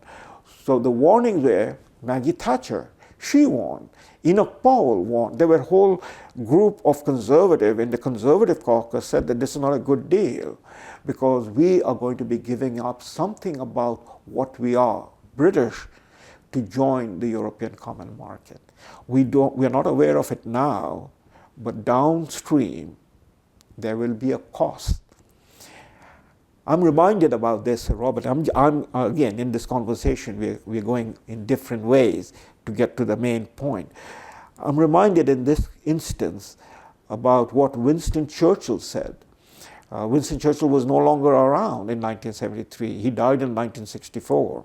So the warnings were Maggie Thatcher, she warned. Enoch Powell warned. There were a whole group of conservative in the Conservative caucus said that this is not a good deal, because we are going to be giving up something about what we are, British, to join the European Common Market. We are not aware of it now, but downstream there will be a cost. I'm reminded about this, Robert. I'm again, in this conversation, we're going in different ways to get to the main point. I'm reminded in this instance about what Winston Churchill said. Winston Churchill was no longer around in 1973. He died in 1964.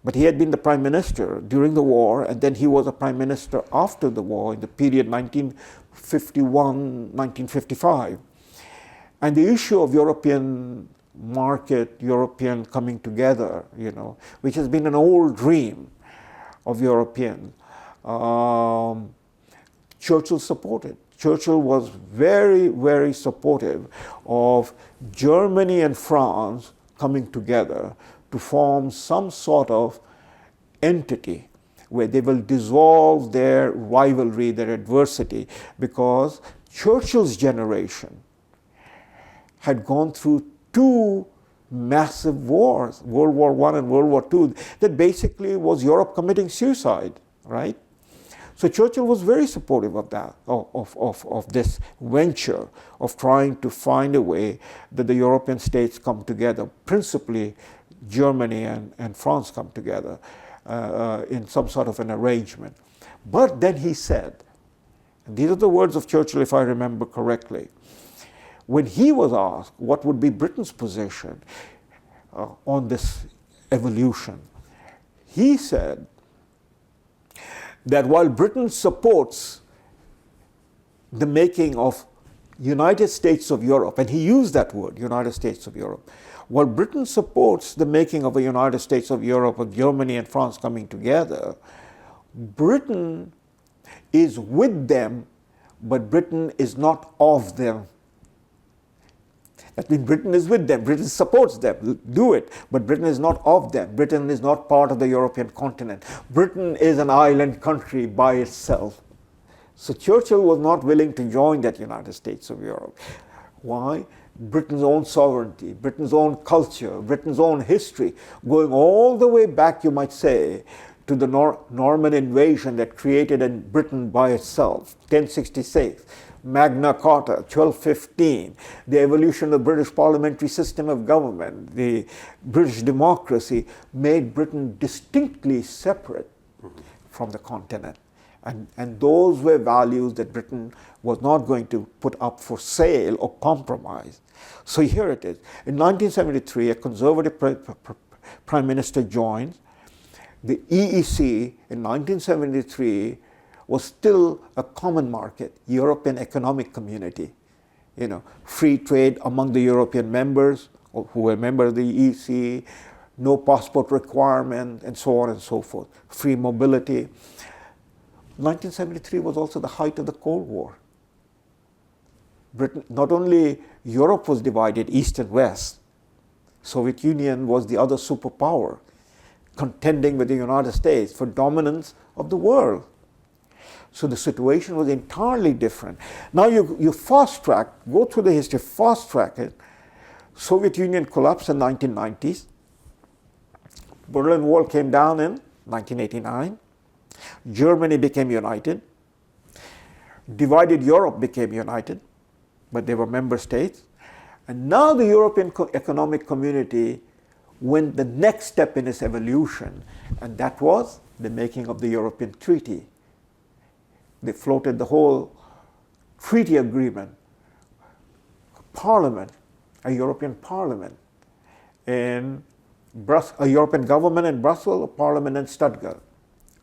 But he had been the prime minister during the war, and then he was a prime minister after the war in the period 1951-1955. And the issue of European market, European coming together, which has been an old dream of Europeans, Churchill supported. Churchill was very, very supportive of Germany and France coming together to form some sort of entity where they will dissolve their rivalry, their adversity, because Churchill's generation had gone through two massive wars, World War I and World War II, that basically was Europe committing suicide, right? So Churchill was very supportive of that, of this venture of trying to find a way that the European states come together, principally Germany and France come together in some sort of an arrangement. But then he said, and these are the words of Churchill if I remember correctly, when he was asked what would be Britain's position on this evolution, he said that while Britain supports the making of United States of Europe, and he used that word, United States of Europe, while Britain supports the making of a United States of Europe, of Germany and France coming together, Britain is with them, but Britain is not of them. That means Britain is with them, Britain supports them, do it, but Britain is not of them. Britain is not part of the European continent. Britain is an island country by itself. So Churchill was not willing to join that United States of Europe. Why? Britain's own sovereignty, Britain's own culture, Britain's own history, going all the way back, you might say, to the Norman invasion that created in Britain by itself, 1066. Magna Carta, 1215, the evolution of the British parliamentary system of government, the British democracy made Britain distinctly separate from the continent. And those were values that Britain was not going to put up for sale or compromise. So here it is. In 1973, a conservative prime minister joins. The EEC in 1973 was still a common market, European Economic Community. Free trade among the European members who were members of the EEC, no passport requirement, and so on and so forth. Free mobility. 1973 was also the height of the Cold War. Britain, not only Europe was divided, East and West. Soviet Union was the other superpower, contending with the United States for dominance of the world. So the situation was entirely different. Now you fast track, go through the history, fast track it. Soviet Union collapsed in 1990s. Berlin Wall came down in 1989. Germany became united. Divided Europe became united, but they were member states. And now the European Economic Community went the next step in its evolution, and that was the making of the European Treaty. They floated the whole treaty agreement, parliament, a European parliament in a European government in Brussels, a parliament in Stuttgart,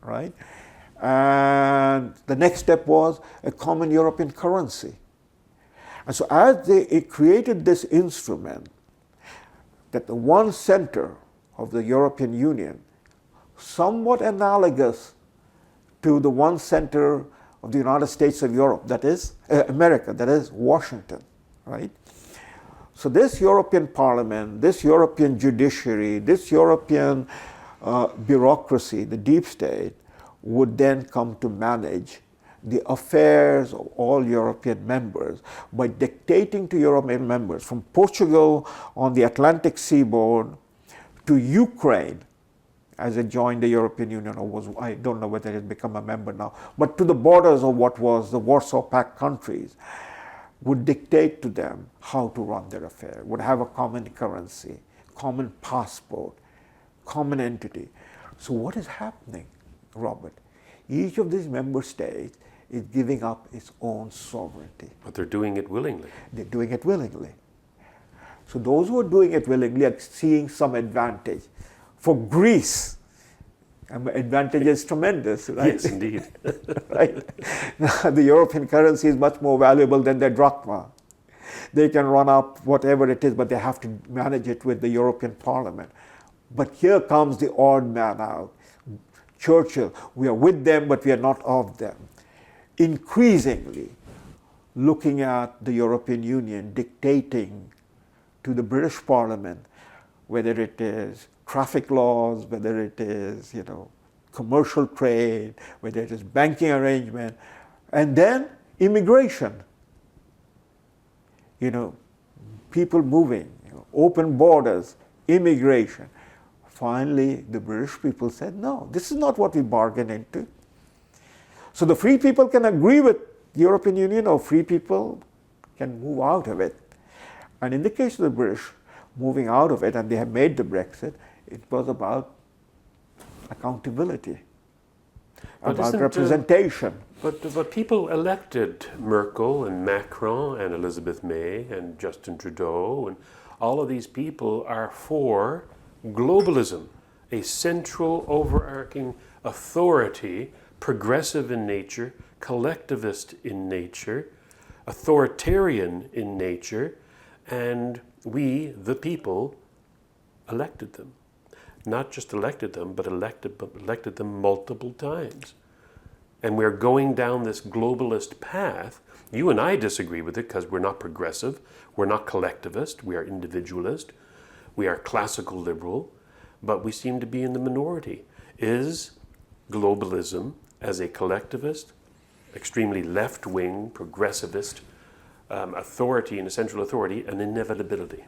right? And the next step was a common European currency. And so as they created this instrument, that the one center of the European Union, somewhat analogous to the one center of the United States of Europe, that is America, that is Washington, right? So this European Parliament, this European judiciary, this European bureaucracy, the deep state, would then come to manage the affairs of all European members by dictating to European members, from Portugal on the Atlantic seaboard to Ukraine, as it joined the European Union, or was, I don't know whether it has become a member now, but to the borders of what was the Warsaw Pact countries, would dictate to them how to run their affair, would have a common currency, common passport, common entity. So what is happening, Robert? Each of these member states is giving up its own sovereignty.
But they're doing it willingly.
They're doing it willingly. So those who are doing it willingly are seeing some advantage. For Greece, advantage is tremendous, right?
Yes, indeed.
Right? Now, the European currency is much more valuable than their drachma. They can run up whatever it is, but they have to manage it with the European Parliament. But here comes the odd man out. Churchill, we are with them, but we are not of them. Increasingly looking at the European Union dictating to the British Parliament, whether it is traffic laws, whether it is, commercial trade, whether it is banking arrangement, and then immigration. People moving, open borders, immigration. Finally, the British people said, no, this is not what we bargained into. So the free people can agree with the European Union, or free people can move out of it. And in the case of the British, moving out of it, and they have made the Brexit, it was about accountability, about representation.
But people elected Merkel and Macron and Elizabeth May and Justin Trudeau, and all of these people are for globalism, a central overarching authority, progressive in nature, collectivist in nature, authoritarian in nature, and we, the people, elected them. Not just elected them, but elected them multiple times. And we're going down this globalist path. You and I disagree with it because we're not progressive, we're not collectivist, we are individualist, we are classical liberal, but we seem to be in the minority. Is globalism, as a collectivist, extremely left-wing, progressivist authority and a central authority, an inevitability?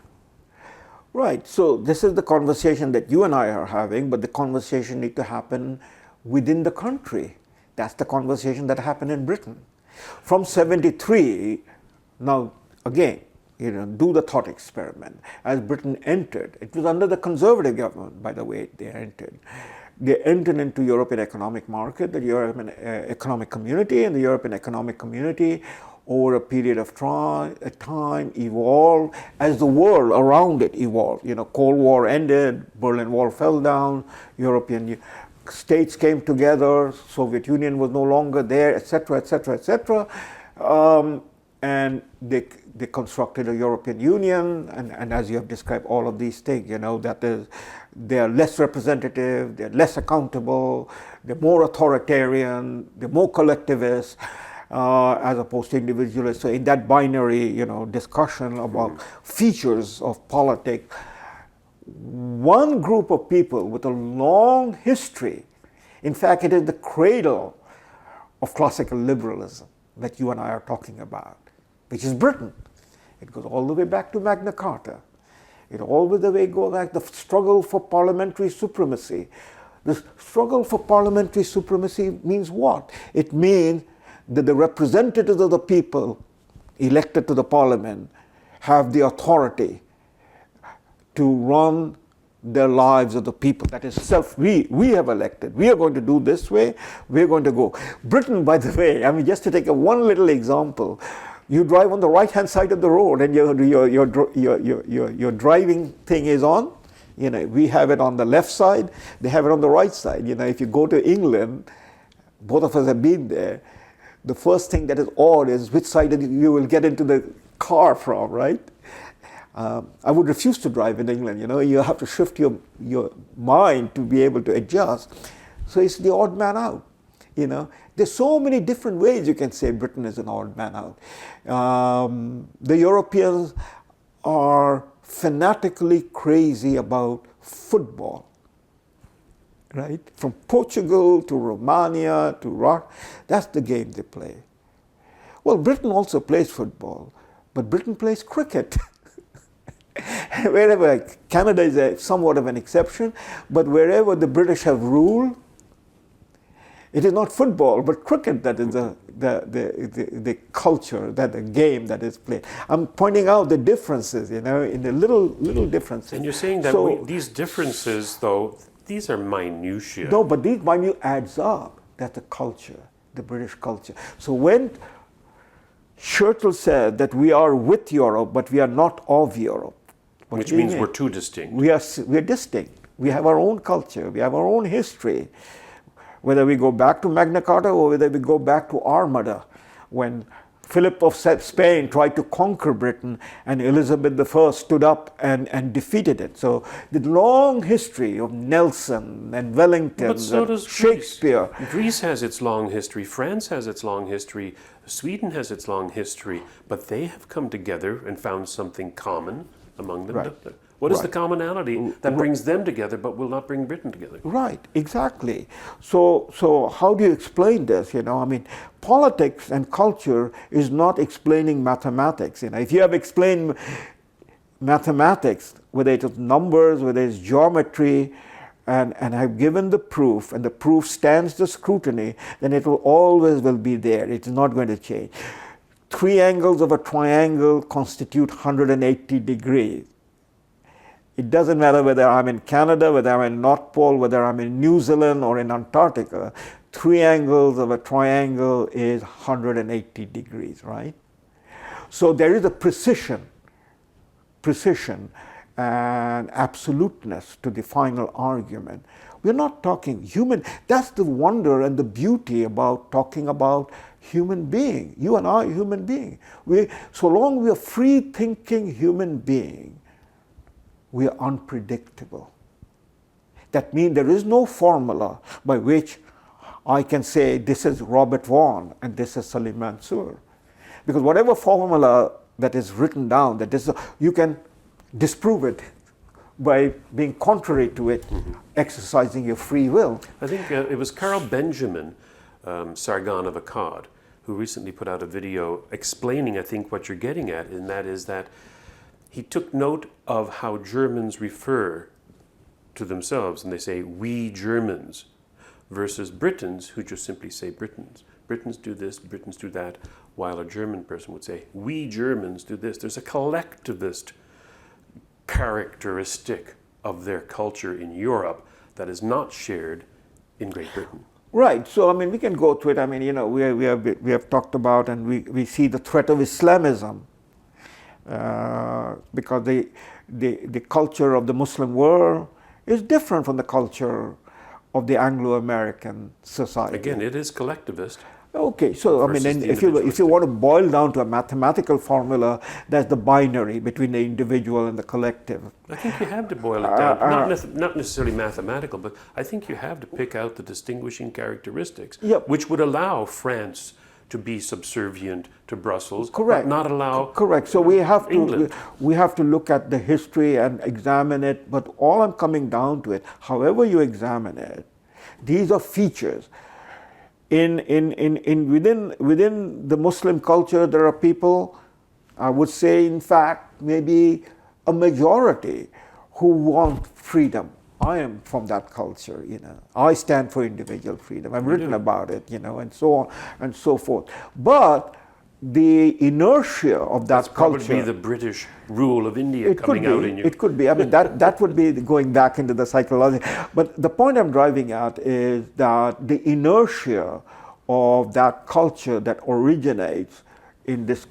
Right. So this is the conversation that you and I are having, but the conversation needs to happen within the country. That's the conversation that happened in Britain. From 73, now again, do the thought experiment. As Britain entered, it was under the Conservative government, by the way, they entered. They entered into European economic market, the European economic community, and the European economic community over a period of time evolved as the world around it evolved. Cold War ended, Berlin Wall fell down, European states came together, Soviet Union was no longer there, etc., etc., etc. And they constructed a European Union, and as you have described all of these things, that is, they are less representative, they're less accountable, they're more authoritarian, they're more collectivist, as opposed to individualist. So in that binary, discussion about features of politics, one group of people with a long history, in fact, it is the cradle of classical liberalism that you and I are talking about, which is Britain. It goes all the way back to Magna Carta. It all the way goes back to the struggle for parliamentary supremacy. The struggle for parliamentary supremacy means what? It means that the representatives of the people elected to the parliament have the authority to run the lives of the people. That is we have elected. We are going to do this way, we're going to go. Britain, by the way, just to take one little example, you drive on the right-hand side of the road and your driving thing is on. We have it on the left side, they have it on the right side. If you go to England, both of us have been there, the first thing that is odd is which side you will get into the car from, right? I would refuse to drive in England. You have to shift your mind to be able to adjust. So it's the odd man out. There's so many different ways you can say Britain is an odd man out. The Europeans are fanatically crazy about football, right? From Portugal to Romania to Russia, that's the game they play. Well, Britain also plays football, but Britain plays cricket. Wherever, Canada is somewhat of an exception, but wherever the British have ruled, it is not football, but cricket that is the culture, that the game that is played. I'm pointing out the differences, in the little differences.
And you're saying that these differences, though, these are minutiae.
No, but these minutiae adds up. That's the culture, the British culture. So when Churchill said that we are with Europe, but we are not of Europe,
which means we're too distinct.
We are distinct. We have our own culture. We have our own history. Whether we go back to Magna Carta or whether we go back to Armada, when Philip of Spain tried to conquer Britain and Elizabeth I stood up and defeated it. So the long history of Nelson and Wellington,
but so does
Shakespeare.
Greece has its long history. France has its long history. Sweden has its long history. But they have come together and found something common among them.
Right.
What is the commonality that brings them together but will not bring Britain together?
Right, exactly. So how do you explain this? Politics and culture is not explaining mathematics. If you have explained mathematics, whether it is numbers, whether it's geometry, and have given the proof, and the proof stands the scrutiny, then it will always will be there. It's not going to change. 3 angles of a triangle constitute 180 degrees. It doesn't matter whether I'm in Canada, whether I'm in North Pole, whether I'm in New Zealand or in Antarctica. 3 angles of a triangle is 180 degrees, right? So there is a precision and absoluteness to the final argument. We're not talking human. That's the wonder and the beauty about talking about human being. You and I are human being. So long we are free-thinking human being, we are unpredictable. That means there is no formula by which I can say this is Robert Vaughan and this is Salim Mansur. Because whatever formula that is written down, you can disprove it by being contrary to it, exercising your free will.
I think it was Karl Benjamin, Sargon of Akkad, who recently put out a video explaining, I think, what you're getting at, and that is that he took note of how Germans refer to themselves, and they say, we Germans, versus Britons, who just simply say Britons. Britons do this, Britons do that, while a German person would say, we Germans do this. There's a collectivist characteristic of their culture in Europe that is not shared in Great Britain.
Right. So, I mean, we can go to it. I mean, we have talked about, and we see the threat of Islamism because the culture of the Muslim world is different from the culture of the Anglo-American society.
Again, it is collectivist.
Okay, so I mean, if you want to boil down to a mathematical formula, that's the binary between the individual and the collective.
I think you have to boil it down, not necessarily mathematical, but I think you have to pick out the distinguishing characteristics, which would allow France to be subservient to Brussels,
correct,
but not allow
correct. So we have
England.
we have to look at the history and examine it. But all I'm coming down to it, however you examine it, these are features. Within the Muslim culture, there are people, I would say, in fact, maybe a majority who want freedom. I am from that culture, I stand for individual freedom. I've written about it, and so on and so forth. But the inertia of that culture.
Probably the British rule of India coming out in you.
It could be. I mean, that would be going back into the psychology. But the point I'm driving at is that the inertia of that culture that originates in this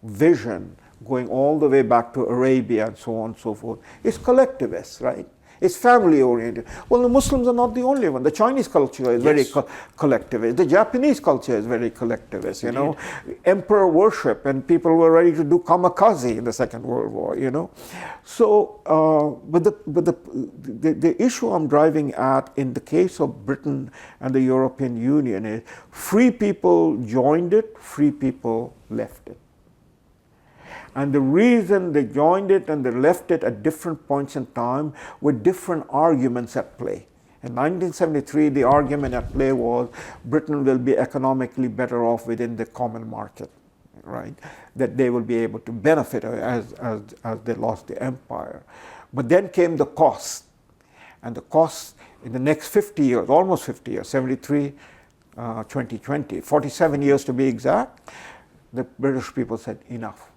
vision, going all the way back to Arabia and so on and so forth, is collectivist, right? It's family oriented. Well, the Muslims are not the only one. The Chinese culture is very collectivist. The Japanese culture is very collectivist. Emperor worship, and people were ready to do kamikaze in the Second World War. So, but the issue I'm driving at in the case of Britain and the European Union is free people joined it, free people left it. And the reason they joined it and they left it at different points in time were different arguments at play. In 1973, the argument at play was Britain will be economically better off within the common market, right? That they will be able to benefit as they lost the empire. But then came the cost. And the cost in the next 50 years, almost 50 years, 73, 2020, 47 years to be exact, the British people said, enough.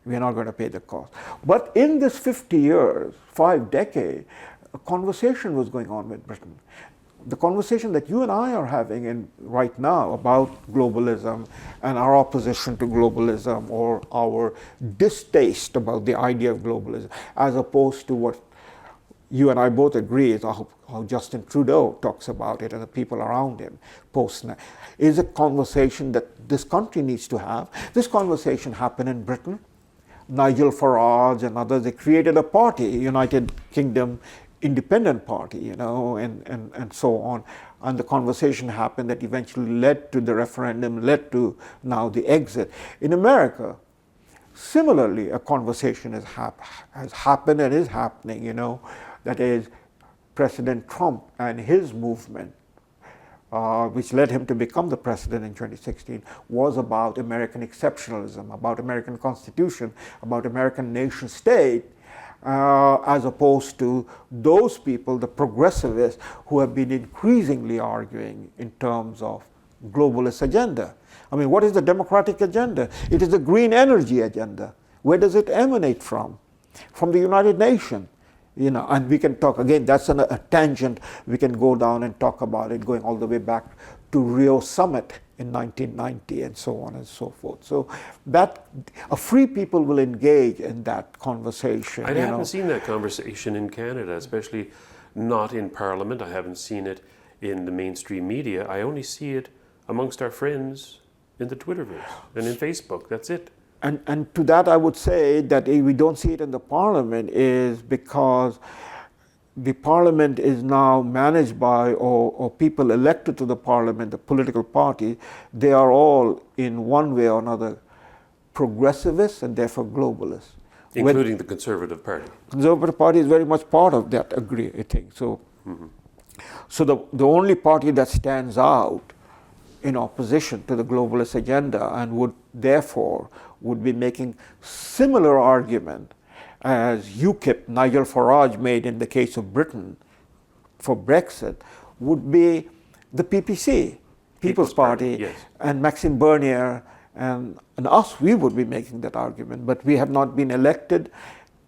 We're not going to pay the cost. But in this 50 years, 5 decades, a conversation was going on with Britain. The conversation that you and I are having right now about globalism and our opposition to globalism, or our distaste about the idea of globalism, as opposed to what you and I both agree is how Justin Trudeau talks about it and the people around him is a conversation that this country needs to have. This conversation happened in Britain. Nigel Farage and others, they created a party, United Kingdom Independent Party, and so on. And the conversation happened that eventually led to the referendum, led to now the exit. In America, similarly, a conversation has happened and is happening, that is President Trump and his movement, which led him to become the president in 2016, was about American exceptionalism, about American Constitution, about American nation state, as opposed to those people, the progressivists, who have been increasingly arguing in terms of globalist agenda. I mean, what is the democratic agenda? It is the green energy agenda. Where does it emanate from? From the United Nations. You know, and we can talk again, that's a tangent. We can go down and talk about it, going all the way back to Rio Summit in 1990 and so on and so forth. So that a free people will engage in that conversation.
I haven't seen that conversation in Canada, especially not in Parliament. I haven't seen it in the mainstream media. I only see it amongst our friends in the Twitterverse and in Facebook. That's it.
And to that I would say that if we don't see it in the Parliament is because the Parliament is now managed by, or people elected to the Parliament, the political party, they are all in one way or another progressivists and therefore globalists.
Including the Conservative Party.
Conservative Party is very much part of that I think. So, so the only party that stands out in opposition to the globalist agenda and would therefore would be making similar argument as UKIP, Nigel Farage made in the case of Britain for Brexit, would be the PPC, People's Party,
yes.
And Maxime Bernier and us, we would be making that argument. But we have not been elected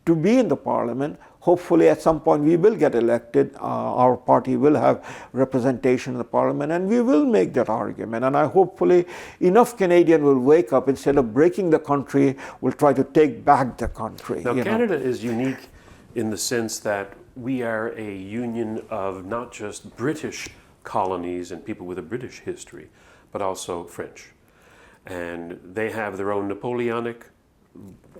to be in the Parliament. Hopefully at some point we will get elected, our party will have representation in the Parliament, and we will make that argument. And I hopefully enough Canadians will wake up, instead of breaking the country, will try to take back the country.
Now Canada is unique in the sense that we are a union of not just British colonies and people with a British history, but also French. And they have their own Napoleonic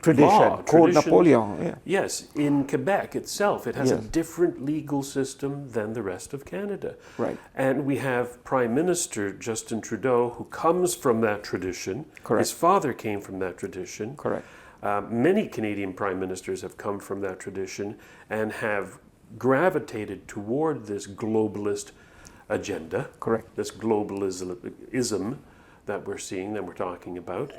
Tradition, Code Napoleon. Yeah.
Yes, in Quebec itself, it has a
Yes.
different legal system than the rest of Canada.
Right.
And we have Prime Minister Justin Trudeau, who comes from that tradition.
Correct.
His father came from that tradition.
Correct.
Many Canadian prime ministers have come from that tradition and have gravitated toward this globalist agenda.
Correct.
This globalism that we're seeing, that we're talking about.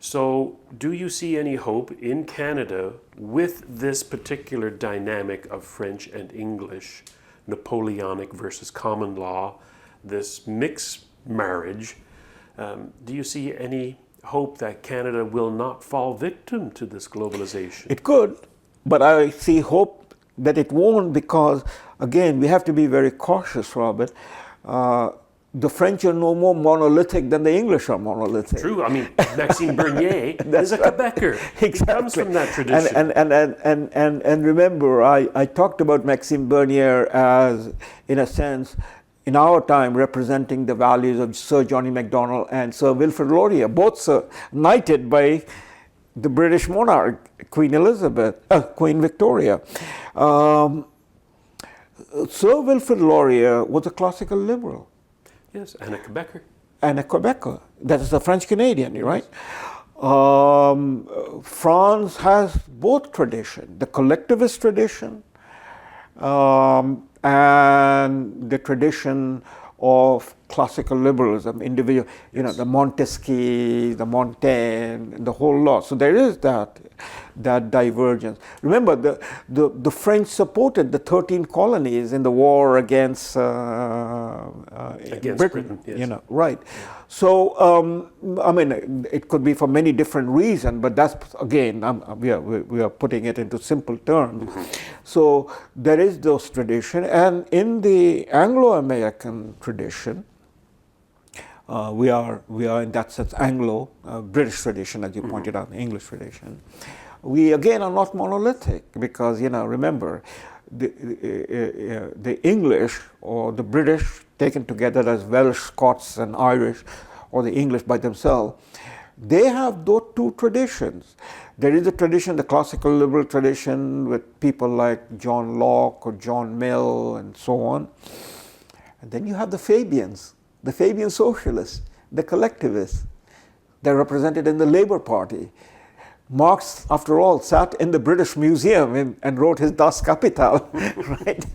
So, do you see any hope in Canada with this particular dynamic of French and English, Napoleonic versus common law, this mixed marriage? Do you see any hope that Canada will not fall victim to this globalization?
It could, but I see hope that it won't, because, again, we have to be very cautious, Robert. The French are no more monolithic than the English are monolithic.
True. I mean, Maxime Bernier is a Quebecer.
Exactly.
He comes from that tradition.
And remember, I talked about Maxime Bernier as, in a sense, in our time, representing the values of Sir Johnny Macdonald and Sir Wilfrid Laurier, both knighted by the British monarch, Queen Victoria. Sir Wilfrid Laurier was a classical liberal.
Yes, and a Quebecer.
And a Quebecer. That is a French Canadian, right? France has both traditions, the collectivist tradition and the tradition of classical liberalism, individual, you know, the Montesquieu, the Montaigne, the whole lot. So there is that divergence. Remember, the French supported the 13 colonies in the war against Britain.
Yes.
You know, right? So I mean, it could be for many different reasons, but that's again, we are putting it into simple terms. So there is those tradition, and in the Anglo-American tradition, we are in that sense Anglo British tradition, as you pointed out, the English tradition. We again are not monolithic, because, you know, remember, the English or the British taken together as Welsh, Scots, and Irish, or the English by themselves, they have those two traditions. There is a tradition, the classical liberal tradition, with people like John Locke or John Mill and so on. And then you have the Fabian socialists, the collectivists. They're represented in the Labour Party. Marx, after all, sat in the British Museum and wrote his Das Kapital, right?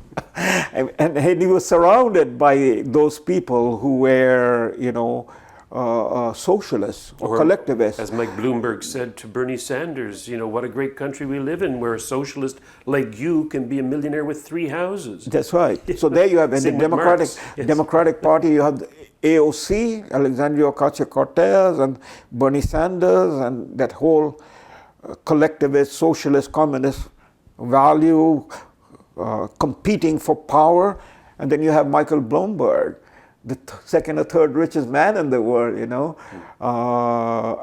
And he was surrounded by those people who were, you know, socialists or
Or,
collectivists.
as Mike Bloomberg said to Bernie Sanders, you know, what a great country we live in, where a socialist like you can be a millionaire with 3 houses.
That's right. So there you have in the
Same with
Democratic
Marx. Yes.
Democratic Party, you have the AOC, Alexandria Ocasio-Cortez, and Bernie Sanders, and that whole collectivist, socialist, communist value competing for power. And then you have Michael Bloomberg, the second or third richest man in the world, you know,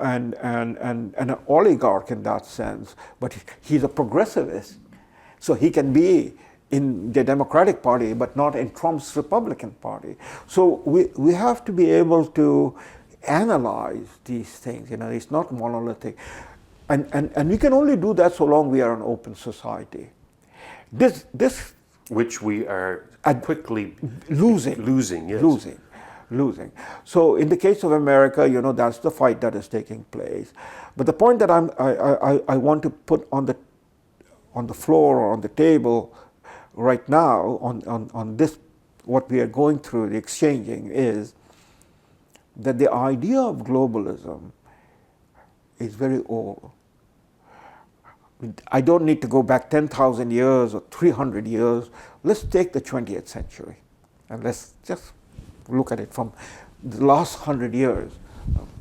and an oligarch in that sense. But he's a progressivist, so he can be in the Democratic Party, but not in Trump's Republican Party. So we have to be able to analyze these things. You know, it's not monolithic, and we can only do that so long we are an open society. This
Which we are quickly
losing,
yes.
losing. So in the case of America, you know, that's the fight that is taking place. But the point that I want to put on the floor or on the table right now on this, what we are going through, the exchanging, is that the idea of globalism is very old. I don't need to go back 10,000 years or 300 years. Let's take the 20th century and let's just look at it from the last 100 years.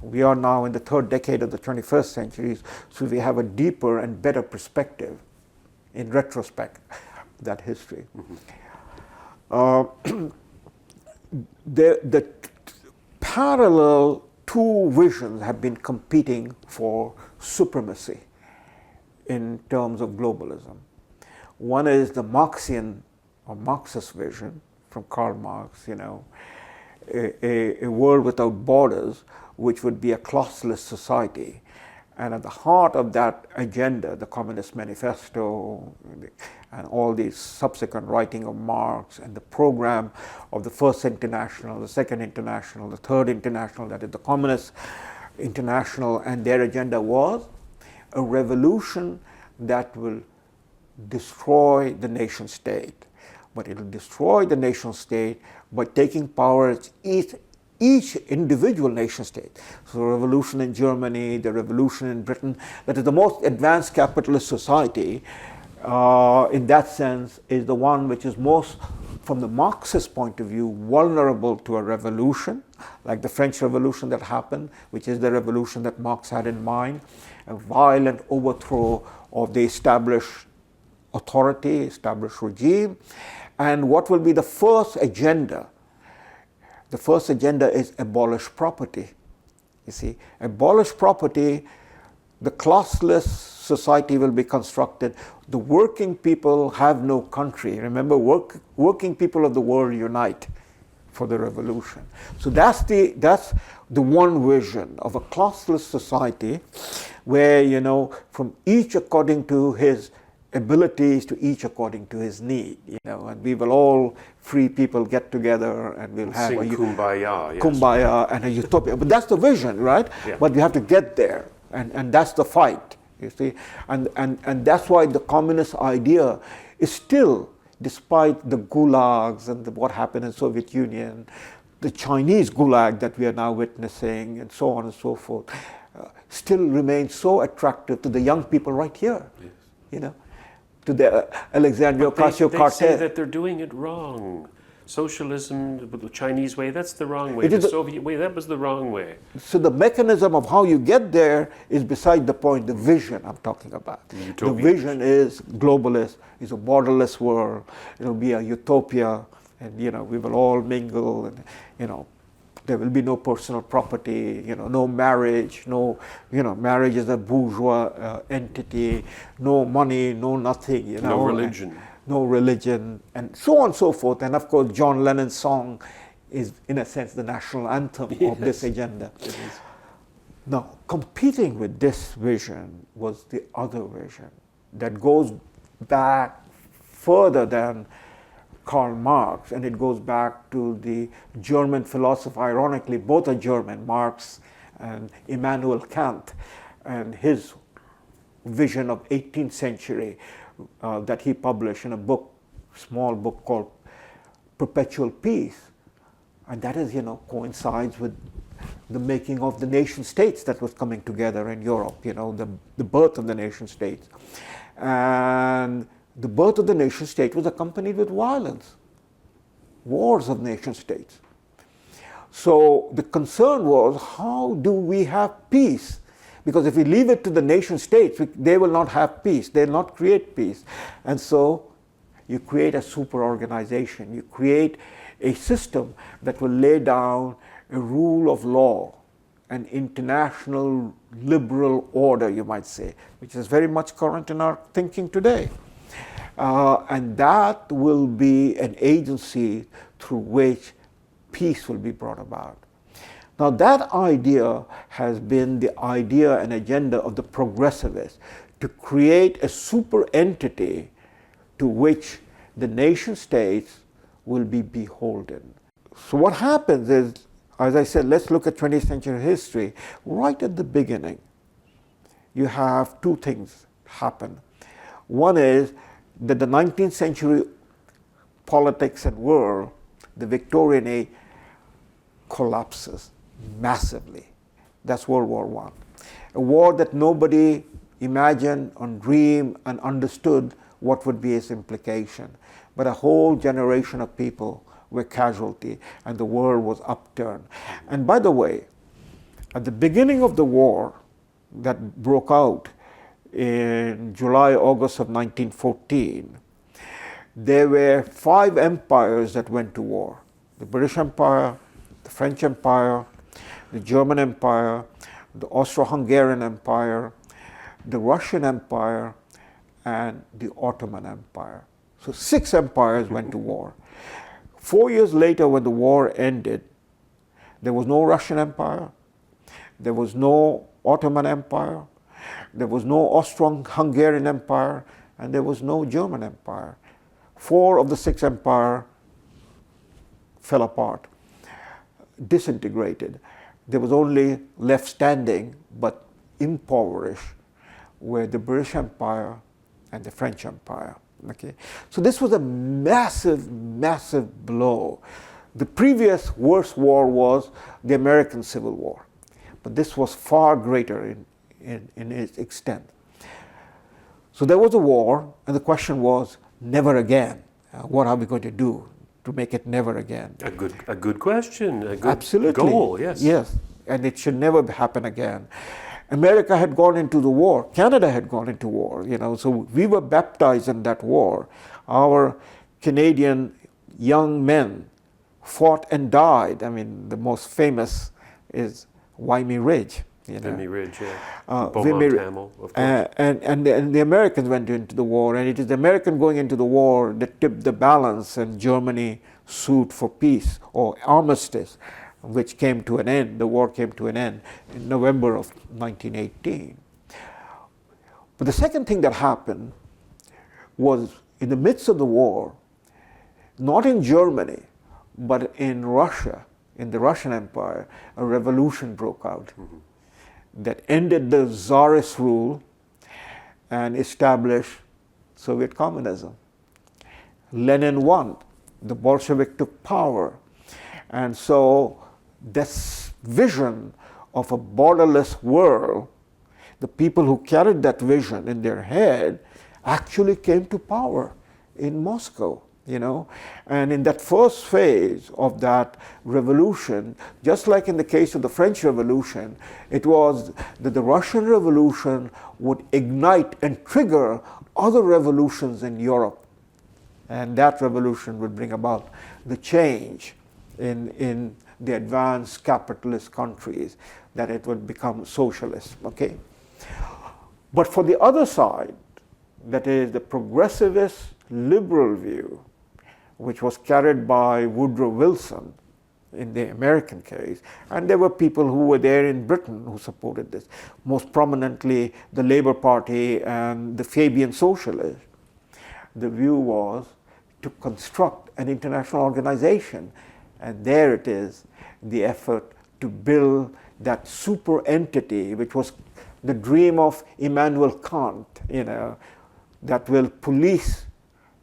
We are now in the 3rd decade of the 21st century, so we have a deeper and better perspective in retrospect of that history. Mm-hmm. The parallel two visions have been competing for supremacy in terms of globalism. One is the Marxian or Marxist vision from Karl Marx, you know, a world without borders, which would be a classless society. And at the heart of that agenda, the Communist Manifesto and all these subsequent writing of Marx and the program of the First International, the Second International, the Third International, that is the Communist International, and their agenda was a revolution that will destroy the nation state. But it will destroy the nation state by taking power at each individual nation state. So the revolution in Germany, the revolution in Britain, that is the most advanced capitalist society, in that sense, is the one which is most, from the Marxist point of view, vulnerable to a revolution, like the French Revolution that happened, which is the revolution that Marx had in mind, a violent overthrow of the established authority, established regime. And what will be the first agenda? The first agenda is abolish property. You see, abolish property, the classless society will be constructed. The working people have no country. Remember, working people of the world unite for the revolution. So that's the one vision of a classless society, where, you know, from each according to his abilities to each according to his need, you know, and we will all free people get together and we'll have
a kumbaya, yes.
Kumbaya and a utopia. But that's the vision, right?
Yeah.
But we have to get there, and that's the fight, you see, and that's why the communist idea is still, despite the gulags and what happened in Soviet Union, the Chinese gulag that we are now witnessing, and so on and so forth, still remains so attractive to the young people right here.
Yes.
You know, to the Alexandria Ocasio-Cortez.
They say that they're doing it wrong. Socialism, the Chinese way, that's the wrong way. The Soviet way, that was the wrong way.
So the mechanism of how you get there is beside the point, the vision I'm talking about. The vision is globalist, is a borderless world. It'll be a utopia, and, you know, we will all mingle, and, you know, there will be no personal property, you know, no marriage, no, you know, marriage is a bourgeois entity, no money, no nothing, you know.
No religion.
No religion, and so on and so forth. And of course, John Lennon's song is, in a sense, the national anthem of this agenda.
It is.
Now, competing with this vision was the other vision that goes back further than Karl Marx, and it goes back to the German philosopher. Ironically, both are German, Marx and Immanuel Kant, and his vision of 18th century that he published in a book, small book called Perpetual Peace. And that is, you know, coincides with the making of the nation states that was coming together in Europe, the birth of the nation states. And the birth of the nation state was accompanied with violence, wars of nation states. So the concern was, how do we have peace? Because if we leave it to the nation states, they will not have peace, they will not create peace. And so you create a super organization, you create a system that will lay down a rule of law, an international liberal order, you might say, which is very much current in our thinking today. And that will be an agency through which peace will be brought about. Now that idea has been the idea and agenda of the progressivists, to create a super entity to which the nation states will be beholden. So what happens is, as I said, let's look at 20th century history. Right at the beginning, you have two things happen. One is that the 19th century politics and world, the Victorian age, collapses massively. That's World War I. A war that nobody imagined or dreamed and understood what would be its implication. But a whole generation of people were casualty, and the world was upturned. And by the way, at the beginning of the war that broke out in July, August of 1914, there were 5 empires that went to war. The British Empire, the French Empire, the German Empire, the Austro-Hungarian Empire, the Russian Empire, and the Ottoman Empire. So 6 empires went to war. 4 years later, when the war ended, there was no Russian Empire, there was no Ottoman Empire, there was no Austro-Hungarian Empire, and there was no German Empire. 4 of the 6 empires fell apart, disintegrated. There was only left standing, but impoverished, were the British Empire and the French Empire. Okay? So this was a massive, massive blow. The previous worst war was the American Civil War, but this was far greater in its extent. So there was a war, and the question was, never again. What are we going to do to make it never again?
A good question, a good
Absolutely.
goal, yes.
Yes, and it should never happen again. America had gone into the war. Canada had gone into war, so we were baptized in that war. Our Canadian young men fought and died. I mean, the most famous is Vimy Ridge.
Vimy Ridge, yeah.
Vimy,
Tamil, of course.
and the Americans went into the war, and it is the American going into the war that tipped the balance, and Germany sued for peace or armistice, which came to an end. The war came to an end in November of 1918. But the second thing that happened was, in the midst of the war, not in Germany, but in Russia, in the Russian Empire, a revolution broke out that ended the Tsarist rule and established Soviet communism. Lenin won. The Bolshevik took power. And so this vision of a borderless world, the people who carried that vision in their head actually came to power in Moscow, And in that first phase of that revolution, just like in the case of the French Revolution, it was that the Russian Revolution would ignite and trigger other revolutions in Europe. And that revolution would bring about the change in the advanced capitalist countries, that it would become socialist, okay? But for the other side, that is the progressivist liberal view, which was carried by Woodrow Wilson in the American case, and there were people who were there in Britain who supported this, most prominently the Labour Party and the Fabian Socialists. The view was to construct an international organization, and there it is, the effort to build that super entity, which was the dream of Immanuel Kant, that will police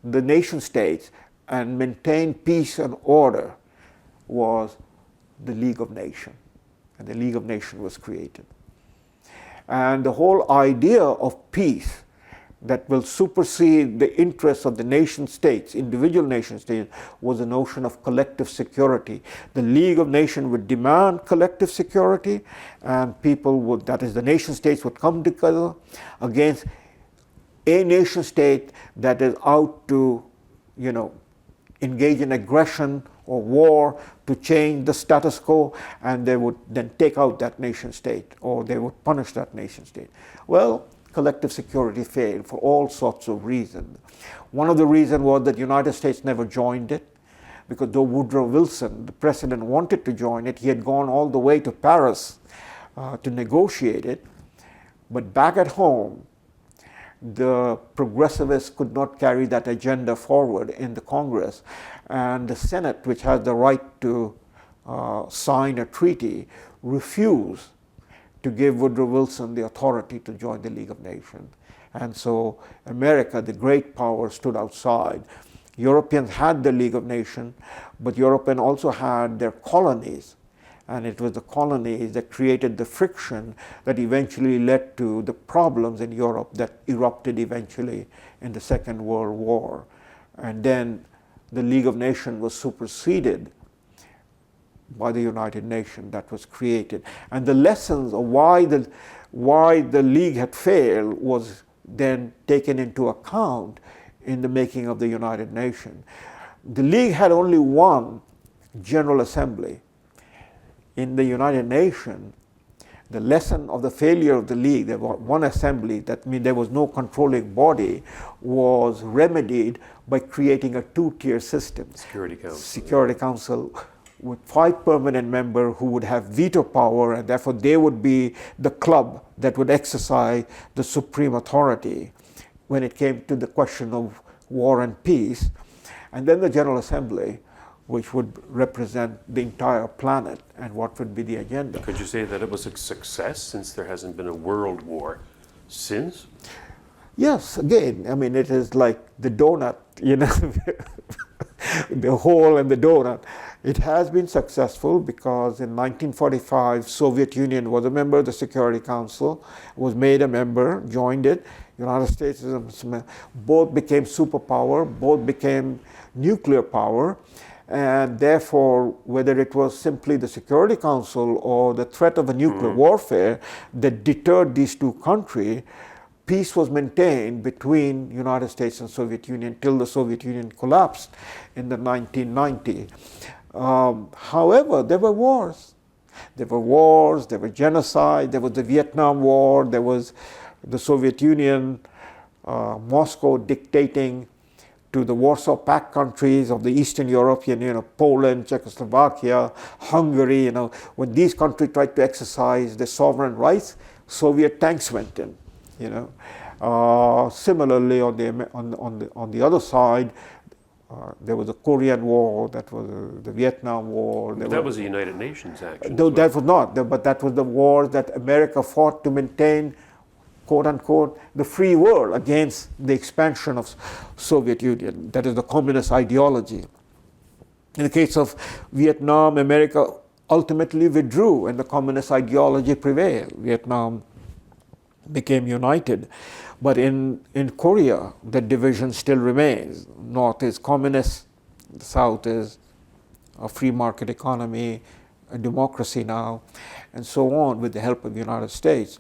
the nation states and maintain peace and order, was the League of Nations. and the League of Nations was created. And the whole idea of peace that will supersede the interests of the nation states, individual nation states, was the notion of collective security. The League of Nations would demand collective security, and people would, that is, the nation states would come together against a nation state that is out to, engage in aggression or war to change the status quo, and they would then take out that nation state, or they would punish that nation state. Well, collective security failed for all sorts of reasons. One of the reasons was that the United States never joined it, because though Woodrow Wilson, the president, wanted to join it, he had gone all the way to Paris to negotiate it. But back at home, the progressivists could not carry that agenda forward in the Congress, and the Senate, which has the right to sign a treaty, refused to give Woodrow Wilson the authority to join the League of Nations. And so America, the great power, stood outside. Europeans had the League of Nations, but Europeans also had their colonies. And it was the colonies that created the friction that eventually led to the problems in Europe that erupted eventually in the Second World War. And then the League of Nations was superseded by the United Nations that was created. And the lessons of why the League had failed was then taken into account in the making of the United Nations. The League had only one General Assembly. In the United Nations, the lesson of the failure of the League, there was one assembly, that means there was no controlling body, was remedied by creating a two-tier system. Security Council with 5 permanent members who would have veto power, and therefore they would be the club that would exercise the supreme authority when it came to the question of war and peace. And then the General Assembly, which would represent the entire planet and what would be the agenda.
Could you say that it was a success, since there hasn't been a world war since?
Yes, again, I mean, it is like the donut, the hole in the donut. It has been successful because in 1945, Soviet Union was a member of the Security Council, was made a member, joined it. United States, both became superpower, both became nuclear power. And therefore, whether it was simply the Security Council or the threat of a nuclear warfare that deterred these two countries, peace was maintained between United States and Soviet Union till the Soviet Union collapsed in the 1990s. However, there were wars. There were genocide, there was the Vietnam War, there was the Soviet Union, Moscow dictating to the Warsaw Pact countries of the Eastern European, Poland, Czechoslovakia, Hungary, when these countries tried to exercise their sovereign rights, Soviet tanks went in, Similarly, on the other side, there was the Korean War, that was the Vietnam War.
That was the United Nations action.
No, that was not, but that was the war that America fought to maintain, quote unquote, the free world against the expansion of Soviet Union. That is the communist ideology. In the case of Vietnam, America ultimately withdrew and the communist ideology prevailed. Vietnam became united. But in Korea, the division still remains. North is communist, the South is a free market economy, a democracy now, and so on, with the help of the United States.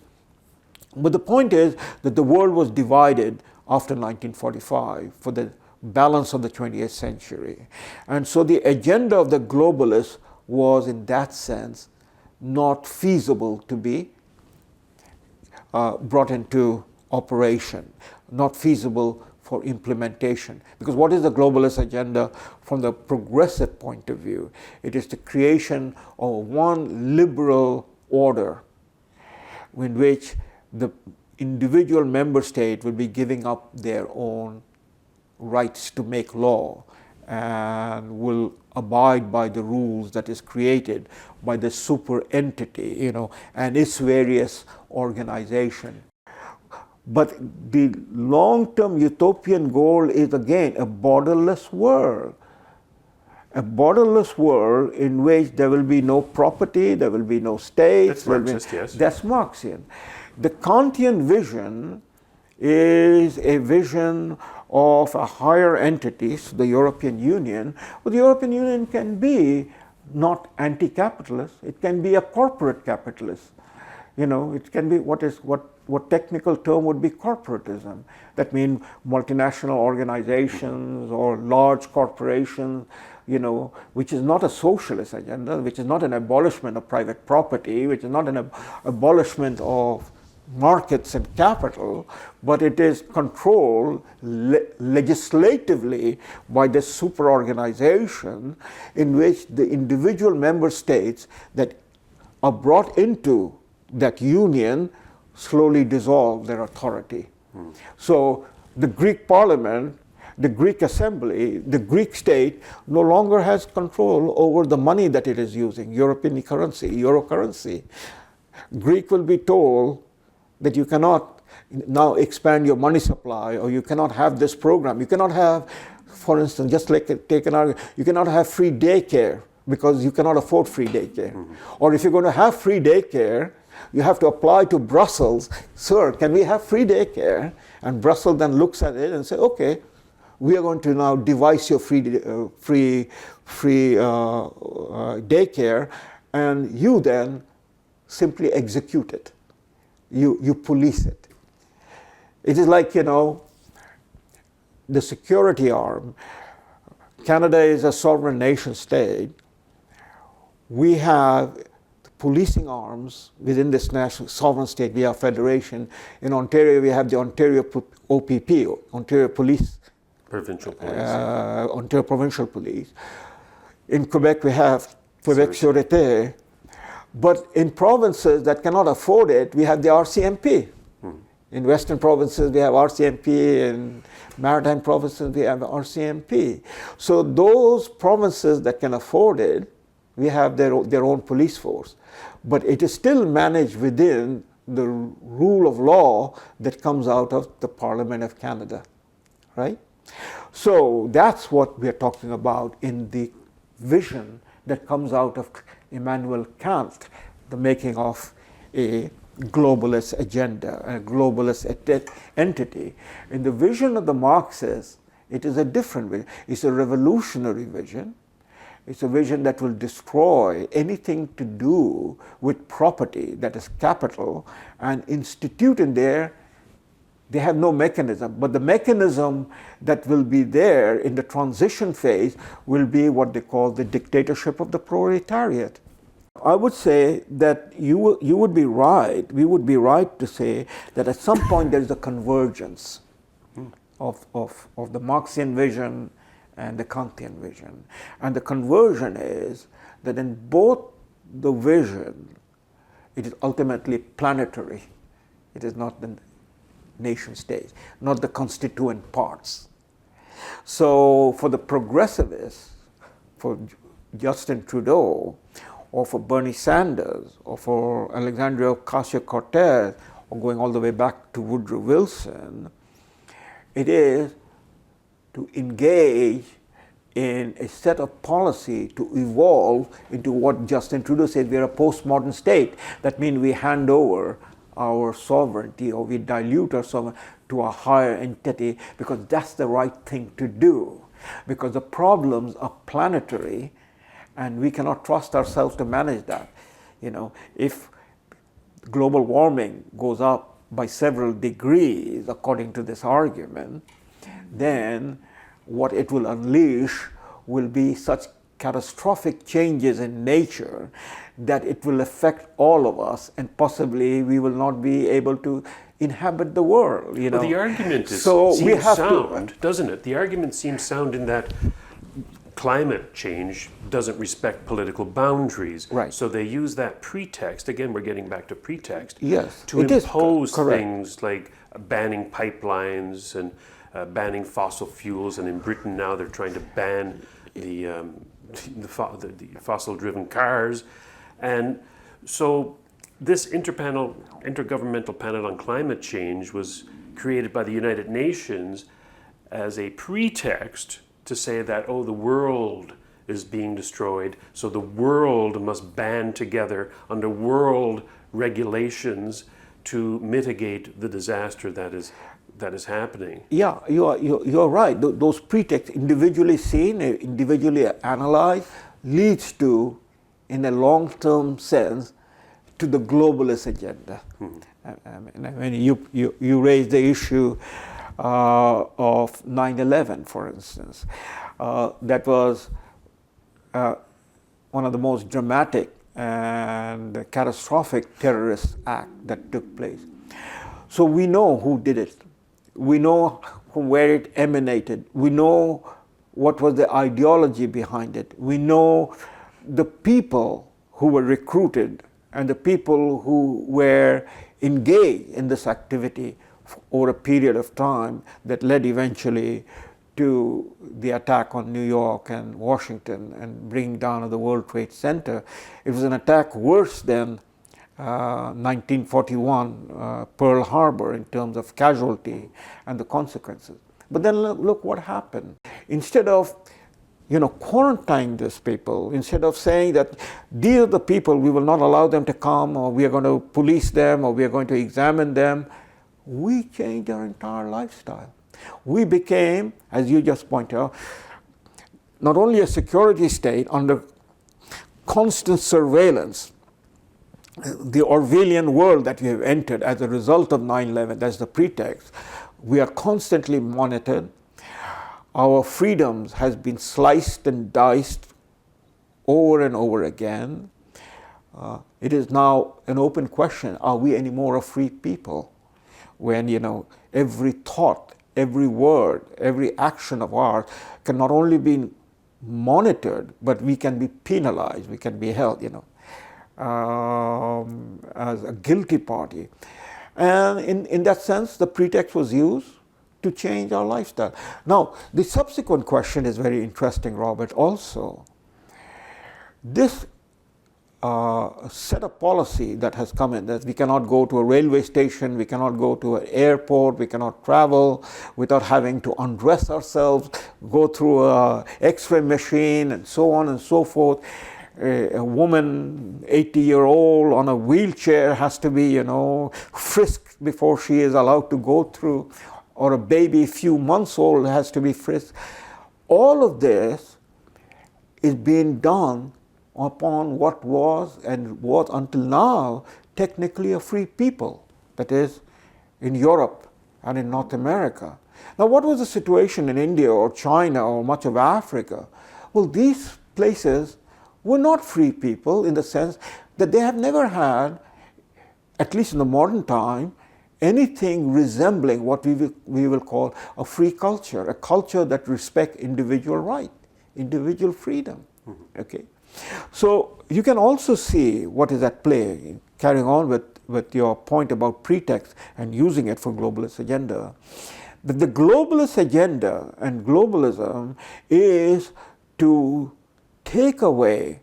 But the point is that the world was divided after 1945 for the balance of the 20th century. And so the agenda of the globalists was, in that sense, not feasible to be brought into operation, not feasible for implementation. Because what is the globalist agenda from the progressive point of view? It is the creation of one liberal order in which the individual member state will be giving up their own rights to make law and will abide by the rules that is created by the super entity, and its various organization. But the long-term utopian goal is, again, a borderless world. a borderless world in which there will be no property, there will be no state.
That's Marxist, yes.
That's Marxian. The Kantian vision is a vision of a higher entity, so the European Union. Well, the European Union can be not anti-capitalist, it can be a corporate capitalist. It can be what technical term would be corporatism. That means multinational organizations or large corporations, which is not a socialist agenda, which is not an abolishment of private property, which is not an abolishment of markets and capital, but it is controlled legislatively by this superorganization in which the individual member states that are brought into that union slowly dissolve their authority. So the Greek parliament, the Greek assembly, the Greek state no longer has control over the money that it is using, European currency, euro currency. Greek will be told that you cannot now expand your money supply, or you cannot have this program. You cannot have, for instance, just like take an argument, you cannot have free daycare because you cannot afford free daycare. Or if you're going to have free daycare, you have to apply to Brussels, sir, can we have free daycare? And Brussels then looks at it and says, okay, we are going to now devise your free daycare, and you then simply execute it. You police it. It is like, the security arm. Canada is a sovereign nation state. We have policing arms within this national sovereign state. We have federation. In Ontario, we have the Ontario OPP, Ontario Police.
Provincial Police.
Ontario Provincial Police. In Quebec, we have Quebec Sûreté. But in provinces that cannot afford it, we have the RCMP. In Western provinces, we have RCMP. In Maritime provinces, we have RCMP. So those provinces that can afford it, we have their own police force. But it is still managed within the rule of law that comes out of the Parliament of Canada, right? So that's what we're talking about in the vision that comes out of Immanuel Kant, the making of a globalist agenda, a globalist entity. In the vision of the Marxists, it is a different vision. It's a revolutionary vision. It's a vision that will destroy anything to do with property, that is capital, and institute in there. They have no mechanism, but the mechanism that will be there in the transition phase will be what they call the dictatorship of the proletariat. I would say that you would be right, we would be right to say that at some point there is a convergence of the Marxian vision and the Kantian vision. And the conversion is that in both the vision, it is ultimately planetary. It is not the nation state, not the constituent parts. So for the progressivists, for Justin Trudeau, or for Bernie Sanders, or for Alexandria Ocasio-Cortez, or going all the way back to Woodrow Wilson, it is to engage in a set of policy to evolve into what Justin Trudeau said, we are a postmodern state. That means we hand over our sovereignty, or we dilute our sovereignty to a higher entity, because that's the right thing to do. Because the problems are planetary, and we cannot trust ourselves to manage that. If global warming goes up by several degrees, according to this argument, then what it will unleash will be such catastrophic changes in nature that it will affect all of us, and possibly we will not be able to inhabit the world.
Well, the argument seems sound, doesn't it? The argument seems sound in that climate change doesn't respect political boundaries.
Right.
So they use that pretext, again we're getting back to pretext,
yes,
to impose things like banning pipelines and banning fossil fuels, and in Britain now they're trying to ban the fossil-driven cars. And so this intergovernmental panel on climate change was created by the United Nations as a pretext to say that, the world is being destroyed, so the world must band together under world regulations to mitigate the disaster that is happening.
Yeah, you're right. Those pretexts, individually seen, individually analyzed, leads to, in a long-term sense, to the globalist agenda. I mean, you raised the issue of 9/11, for instance. That was one of the most dramatic and catastrophic terrorist act that took place. So we know who did it. We know from where it emanated. We know what was the ideology behind it. We know the people who were recruited and the people who were engaged in this activity over a period of time that led eventually to the attack on New York and Washington and bringing down the World Trade Center. It was an attack worse than 1941 Pearl Harbor in terms of casualty and the consequences. But then look what happened. Instead of quarantining these people, instead of saying that these are the people, we will not allow them to come, or we are going to police them, or we are going to examine them, we changed our entire lifestyle. We became, as you just pointed out, not only a security state under constant surveillance, the Orwellian world that we have entered as a result of 9/11, that's the pretext. We are constantly monitored. Our freedoms has been sliced and diced over and over again. It is now an open question, are we any more a free people? When, every thought, every word, every action of ours can not only be monitored, but we can be penalized, we can be held, as a guilty party. And in that sense, the pretext was used to change our lifestyle. Now, the subsequent question is very interesting, Robert, also. This set of policy that has come in, that we cannot go to a railway station, we cannot go to an airport, we cannot travel without having to undress ourselves, go through a X-ray machine, and so on and so forth. A woman, 80-year-old on a wheelchair has to be, frisked before she is allowed to go through, or a baby, few months old, has to be frisked. All of this is being done upon what was and was until now technically a free people, that is, in Europe and in North America. Now, what was the situation in India or China or much of Africa? Well, these places were not free people in the sense that they have never had, at least in the modern time, anything resembling what we will call a free culture, a culture that respects individual right, individual freedom. Okay, so you can also see what is at play, carrying on with your point about pretext and using it for globalist agenda. That the globalist agenda and globalism is to take away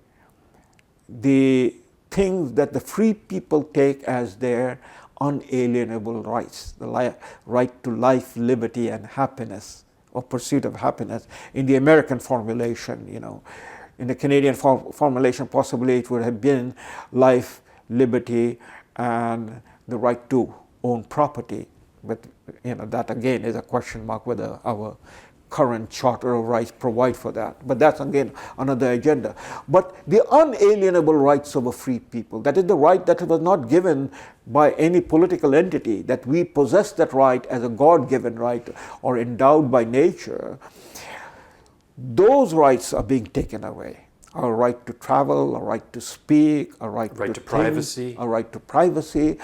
the things that the free people take as their unalienable rights, the right to life, liberty, and happiness, or pursuit of happiness. In the American formulation, in the Canadian formulation, possibly it would have been life, liberty, and the right to own property. But that again is a question mark whether our current Charter of Rights provide for that. But that's again another agenda. But the unalienable rights of a free people, that is the right that was not given by any political entity, that we possess that right as a God-given right or endowed by nature, those rights are being taken away. Our right to travel, our right to speak, our right to
privacy.
Our right to privacy.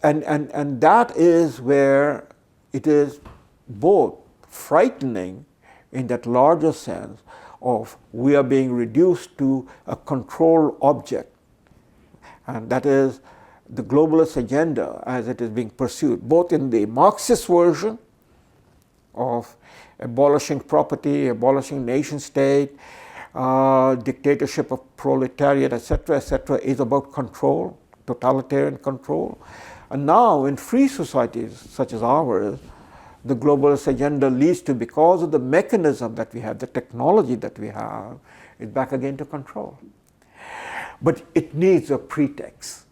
And that is where it is both frightening in that larger sense of we are being reduced to a control object. And that is the globalist agenda as it is being pursued, both in the Marxist version of abolishing property, abolishing nation state, dictatorship of proletariat, etc., is about control, totalitarian control. And now in free societies such as ours, the globalist agenda leads to, because of the mechanism that we have, the technology that we have, it's back again to control. But it needs a pretext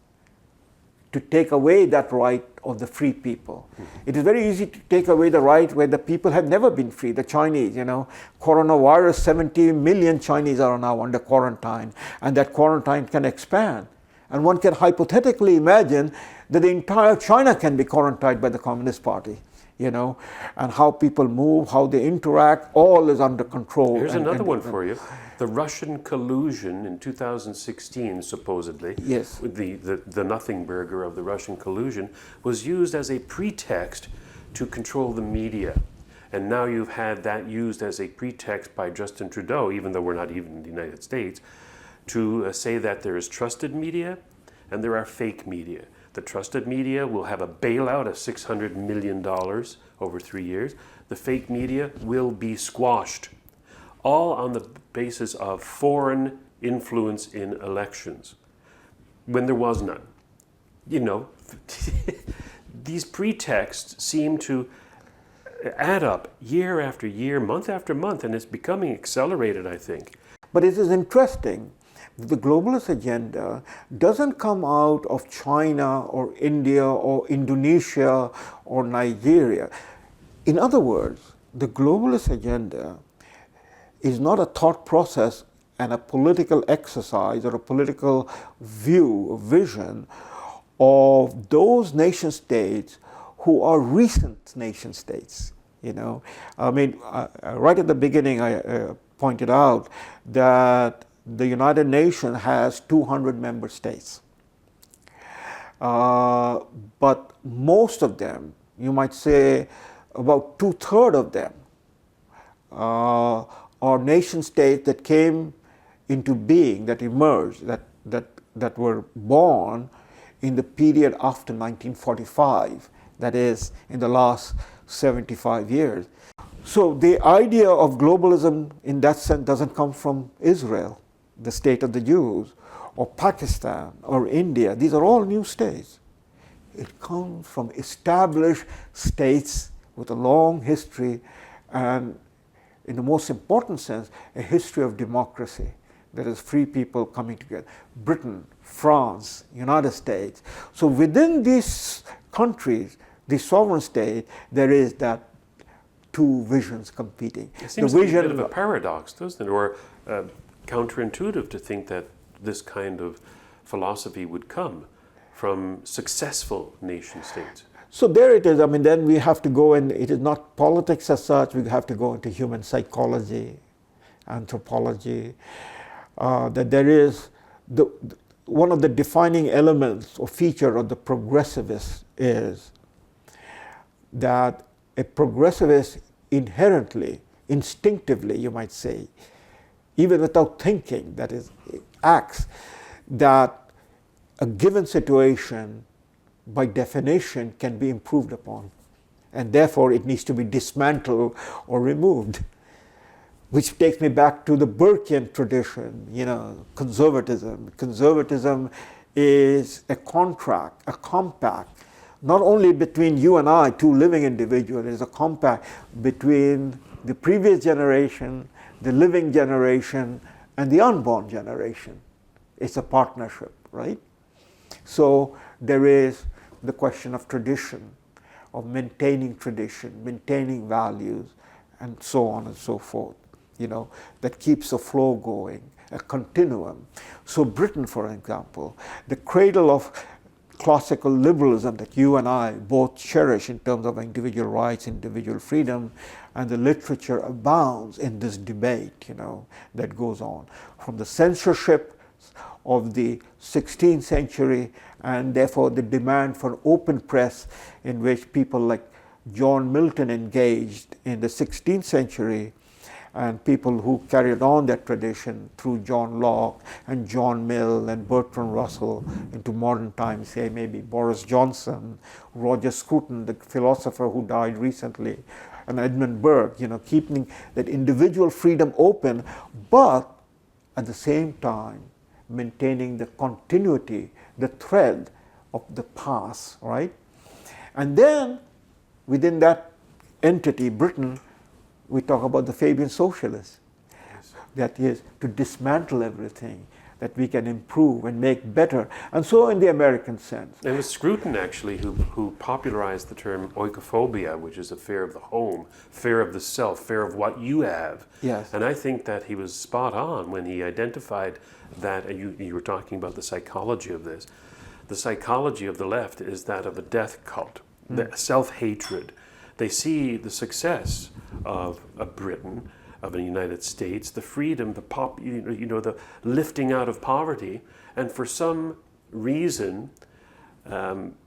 to take away that right of the free people. It is very easy to take away the right where the people have never been free, the Chinese, coronavirus, 70 million Chinese are now under quarantine, and that quarantine can expand. And one can hypothetically imagine that the entire China can be quarantined by the Communist Party, and how people move, how they interact, all is under control.
Here's another one for you. The Russian collusion in 2016, supposedly,
yes,
the nothing burger of the Russian collusion, was used as a pretext to control the media. And now you've had that used as a pretext by Justin Trudeau, even though we're not even in the United States, to say that there is trusted media and there are fake media. The trusted media will have a bailout of $600 million over 3 years. The fake media will be squashed, all on the basis of foreign influence in elections, when there was none. These pretexts seem to add up year after year, month after month, and it's becoming accelerated, I think.
But it is interesting. The globalist agenda doesn't come out of China or India or Indonesia or Nigeria. In other words, the globalist agenda is not a thought process and a political exercise or a political view or vision of those nation states who are recent nation states. Right at the beginning I pointed out that the United Nations has 200 member states. But most of them, you might say about 2/3 of them, are nation states that came into being, that emerged, that were born in the period after 1945, that is, in the last 75 years. So the idea of globalism in that sense doesn't come from Israel, the state of the Jews, or Pakistan, or India. These are all new states. It comes from established states with a long history and, in the most important sense, a history of democracy. That is, free people coming together. Britain, France, United States. So within these countries, the sovereign state, there is that two visions competing.
It seems to be a bit of a paradox, doesn't it? Or counterintuitive to think that this kind of philosophy would come from successful nation states.
So there it is. Then we have to go, and it is not politics as such. We have to go into human psychology, anthropology. That there is one of the defining elements or feature of the progressivist is that a progressivist inherently, instinctively, you might say, even without thinking, that is, acts that a given situation, by definition, can be improved upon. And therefore, it needs to be dismantled or removed. Which takes me back to the Burkean tradition, conservatism. Conservatism is a contract, a compact, not only between you and I, two living individuals, it is a compact between the previous generation, the living generation, and the unborn generation. It's a partnership, right? So there is the question of tradition, of maintaining tradition, maintaining values, and so on and so forth, that keeps the flow going, a continuum. So Britain, for example, the cradle of classical liberalism that you and I both cherish in terms of individual rights, individual freedom, and the literature abounds in this debate, that goes on. From the censorship of the 16th century, and therefore the demand for open press, in which people like John Milton engaged in the 16th century, and people who carried on that tradition through John Locke and John Mill and Bertrand Russell into modern times, say maybe Boris Johnson, Roger Scruton, the philosopher who died recently, and Edmund Burke, keeping that individual freedom open, but at the same time maintaining the continuity, the thread of the past, right? And then within that entity, Britain, we talk about the Fabian socialists. Yes. that is to dismantle everything, that we can improve and make better. And so in the American sense.
It was Scruton, actually, who popularized the term oikophobia, which is a fear of the home, fear of the self, fear of what you have.
Yes.
And I think that he was spot on when he identified that, and you were talking about the psychology of this. The psychology of the left is that of a death cult, the self-hatred. They see the success of Britain, of the United States, the freedom, the lifting out of poverty, and for some reason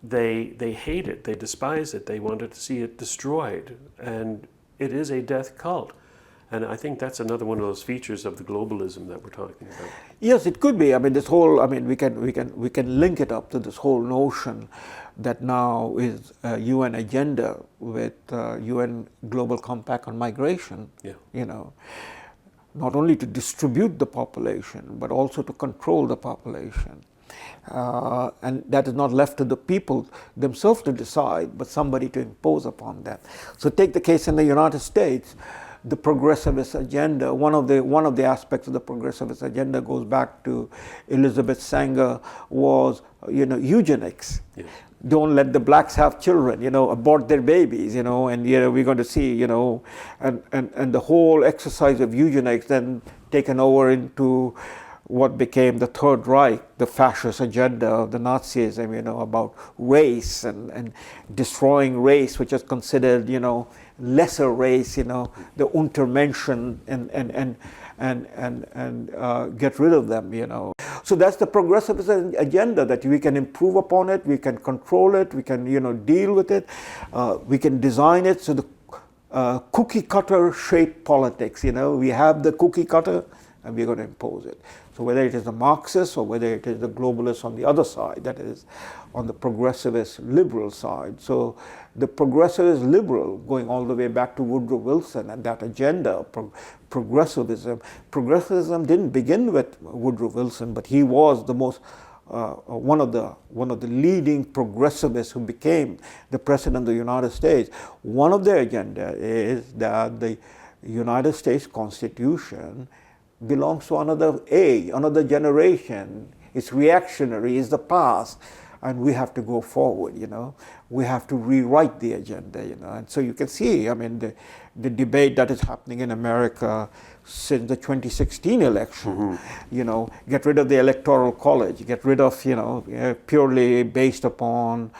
they hate it, they despise it, they wanted to see it destroyed, and it is a death cult. And I think that's another one of those features of the globalism that we're talking about.
Yes, it could be. I mean, this whole. I mean, we can link it up to this whole notion that now is a UN agenda with UN Global Compact on Migration.
Yeah.
You know, not only to distribute the population, but also to control the population. And that is not left to the people themselves to decide, but somebody to impose upon them. So take the case in the United States. The progressivist agenda, one of the aspects of the progressivist agenda goes back to Elizabeth Sanger, was eugenics.
Yes.
Don't let the blacks have children, abort their babies, and we're going to see, and the whole exercise of eugenics then taken over into what became the Third Reich, the fascist agenda of the Nazism, about race and destroying race, which is considered, lesser race, the Untermenschen, and get rid of them, So that's the progressivist agenda, that we can improve upon it, we can control it, we can, deal with it, we can design it. So the cookie cutter shaped politics, we have the cookie cutter and we're going to impose it. So whether it is the Marxists or whether it is the globalists on the other side, that is on the progressivist liberal side. So the progressivist liberal, going all the way back to Woodrow Wilson and that agenda, progressivism didn't begin with Woodrow Wilson, but he was the most one of the leading progressivists who became the president of the United States. One of their agenda is that the United States Constitution belongs to another generation. It's reactionary, it's the past, and we have to go forward, We have to rewrite the agenda, And so you can see, I mean, the debate that is happening in America since the 2016 election, get rid of the Electoral College, get rid of, purely based upon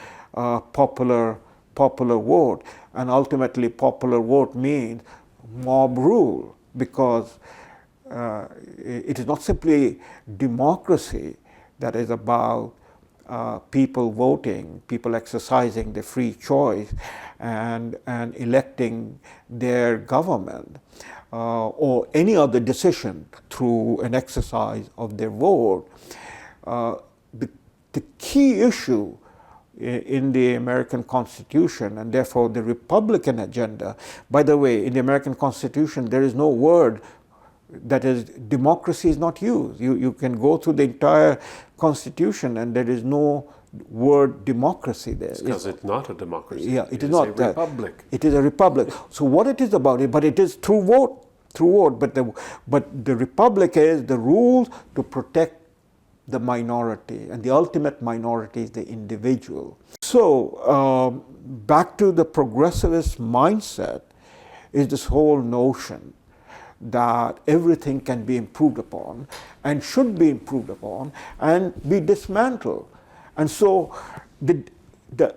popular vote. And ultimately, popular vote means mob rule, because it is not simply democracy that is about people voting, people exercising their free choice and electing their government or any other decision through an exercise of their vote. The key issue in the American Constitution, and therefore the Republican agenda, by the way, in the American Constitution there is no word that is, democracy is not used. You can go through the entire Constitution and there is no word democracy there.
Because it's not a democracy.
Yeah, it is
not a republic.
It is a republic. So what it is about it, but it is through vote. But the republic is the rules to protect the minority, and the ultimate minority is the individual. So back to the progressivist mindset is this whole notion that everything can be improved upon and should be improved upon and be dismantled. And so the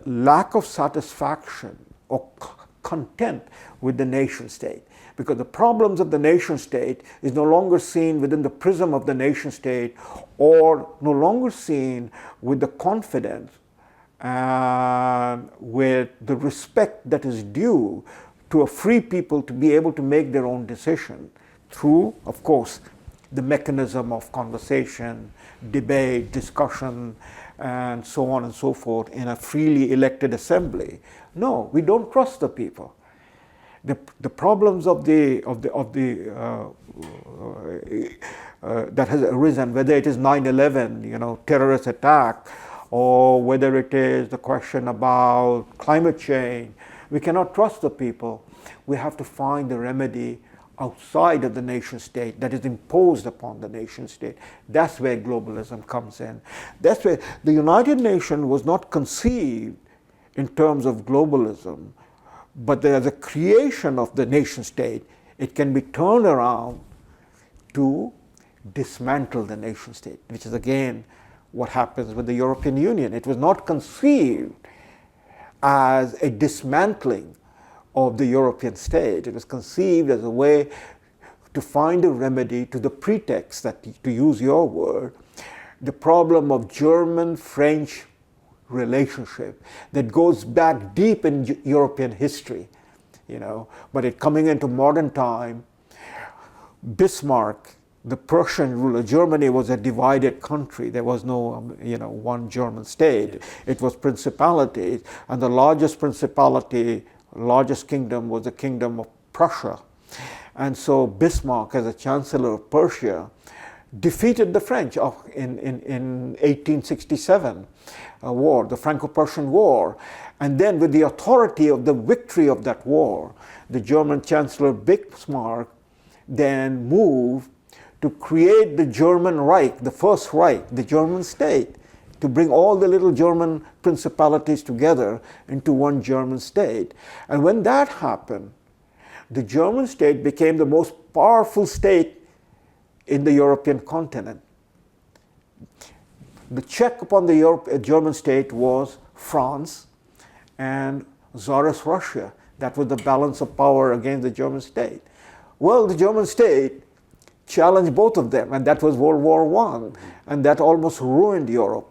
lack of satisfaction or content with the nation state, because the problems of the nation state is no longer seen within the prism of the nation state, or no longer seen with the confidence and with the respect that is due to a free people to be able to make their own decision through, of course, the mechanism of conversation, debate, discussion, and so on and so forth in a freely elected assembly. No, we don't trust the people. The problems of that has arisen, whether it is 9/11, terrorist attack, or whether it is the question about climate change, we cannot trust the people. We have to find the remedy outside of the nation state, that is imposed upon the nation state. That's where globalism comes in. That's where the United Nations was not conceived in terms of globalism, but as a creation of the nation state. It can be turned around to dismantle the nation state, which is again what happens with the European Union. It was not conceived as a dismantling of the European state. It was conceived as a way to find a remedy to the pretext, that, to use your word, the problem of German-French relationship that goes back deep in European history, but it coming into modern time. Bismarck, the Prussian ruler, Germany was a divided country. There was no, one German state. Yes. It was principalities, and the largest principality, largest kingdom was the kingdom of Prussia. And so Bismarck, as a chancellor of Prussia, defeated the French in 1867 war, the Franco-Prussian War. And then with the authority of the victory of that war, the German Chancellor Bismarck then moved to create the German Reich, the First Reich, the German state, to bring all the little German principalities together into one German state. And when that happened, the German state became the most powerful state in the European continent. The check upon the German state was France and Tsarist Russia. That was the balance of power against the German state. Well, the German state challenged both of them, and that was World War I, and that almost ruined Europe.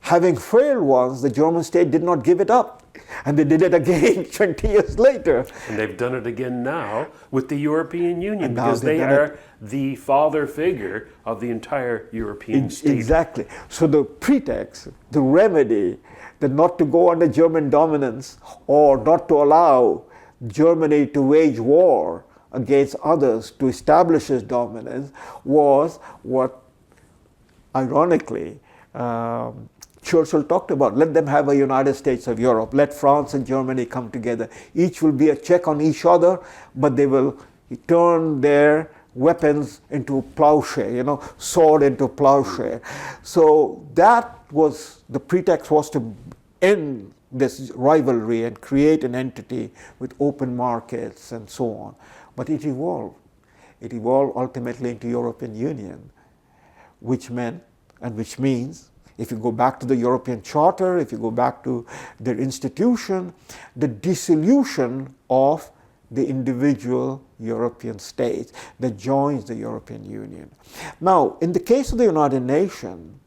Having failed once, the German state did not give it up, and they did it again 20 years later.
And they've done it again now with the European Union, because they are the father figure of the entire European state.
Exactly. So the pretext, the remedy, that not to go under German dominance or not to allow Germany to wage war against others to establish its dominance, was what, ironically, Churchill talked about. Let them have a United States of Europe. Let France and Germany come together. Each will be a check on each other, but they will turn their weapons into plowshare, sword into plowshare. So that was, the pretext was to end this rivalry and create an entity with open markets and so on. But it evolved. It evolved ultimately into European Union, which meant, and which means, if you go back to the European Charter, if you go back to their institution, the dissolution of the individual European states that joins the European Union. Now, in the case of the United Nations,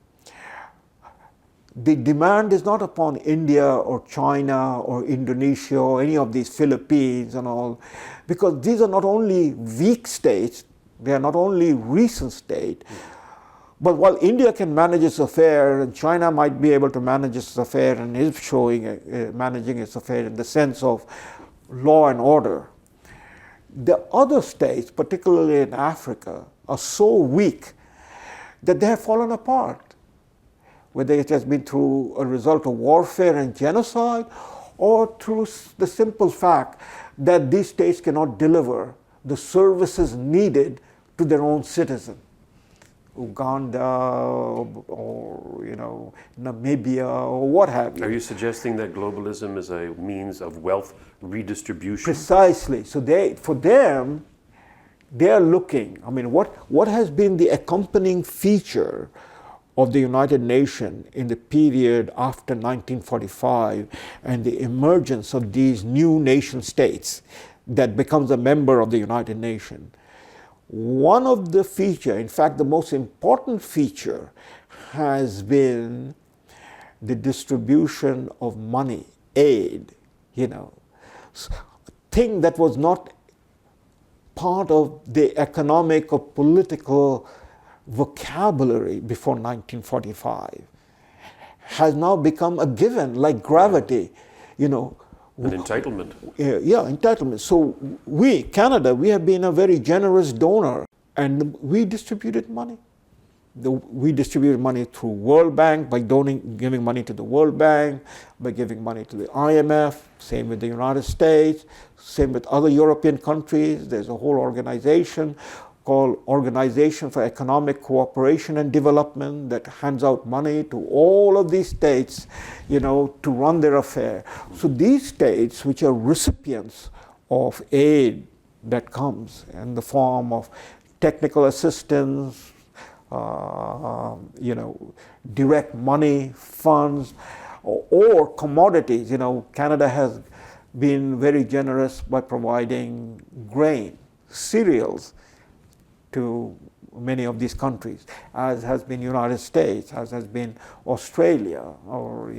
the demand is not upon India or China or Indonesia or any of these Philippines and all, because these are not only weak states, they are not only recent states, but while India can manage its affair, and China might be able to manage its affair and is showing managing its affair in the sense of law and order, the other states, particularly in Africa, are so weak that they have fallen apart. Whether it has been through a result of warfare and genocide, or through the simple fact that these states cannot deliver the services needed to their own citizens. Uganda or Namibia or what have you.
Are you suggesting that globalism is a means of wealth redistribution?
Precisely. So for them, they are looking. I mean, what has been the accompanying feature of the United Nations in the period after 1945 and the emergence of these new nation states that becomes a member of the United Nations? One of the features, in fact the most important feature, has been the distribution of money, aid, thing that was not part of the economic or political vocabulary before 1945, has now become a given, like gravity,
An entitlement.
Yeah, entitlement. So we, Canada, we have been a very generous donor, and we distributed money. we distribute money through World Bank by giving money to the World Bank, by giving money to the IMF, same with the United States, same with other European countries. There's a whole organization called Organization for Economic Cooperation and Development that hands out money to all of these states, to run their affair. So these states, which are recipients of aid that comes in the form of technical assistance, direct money, funds, or commodities. Canada has been very generous by providing grain, cereals to many of these countries, as has been United States, as has been Australia, or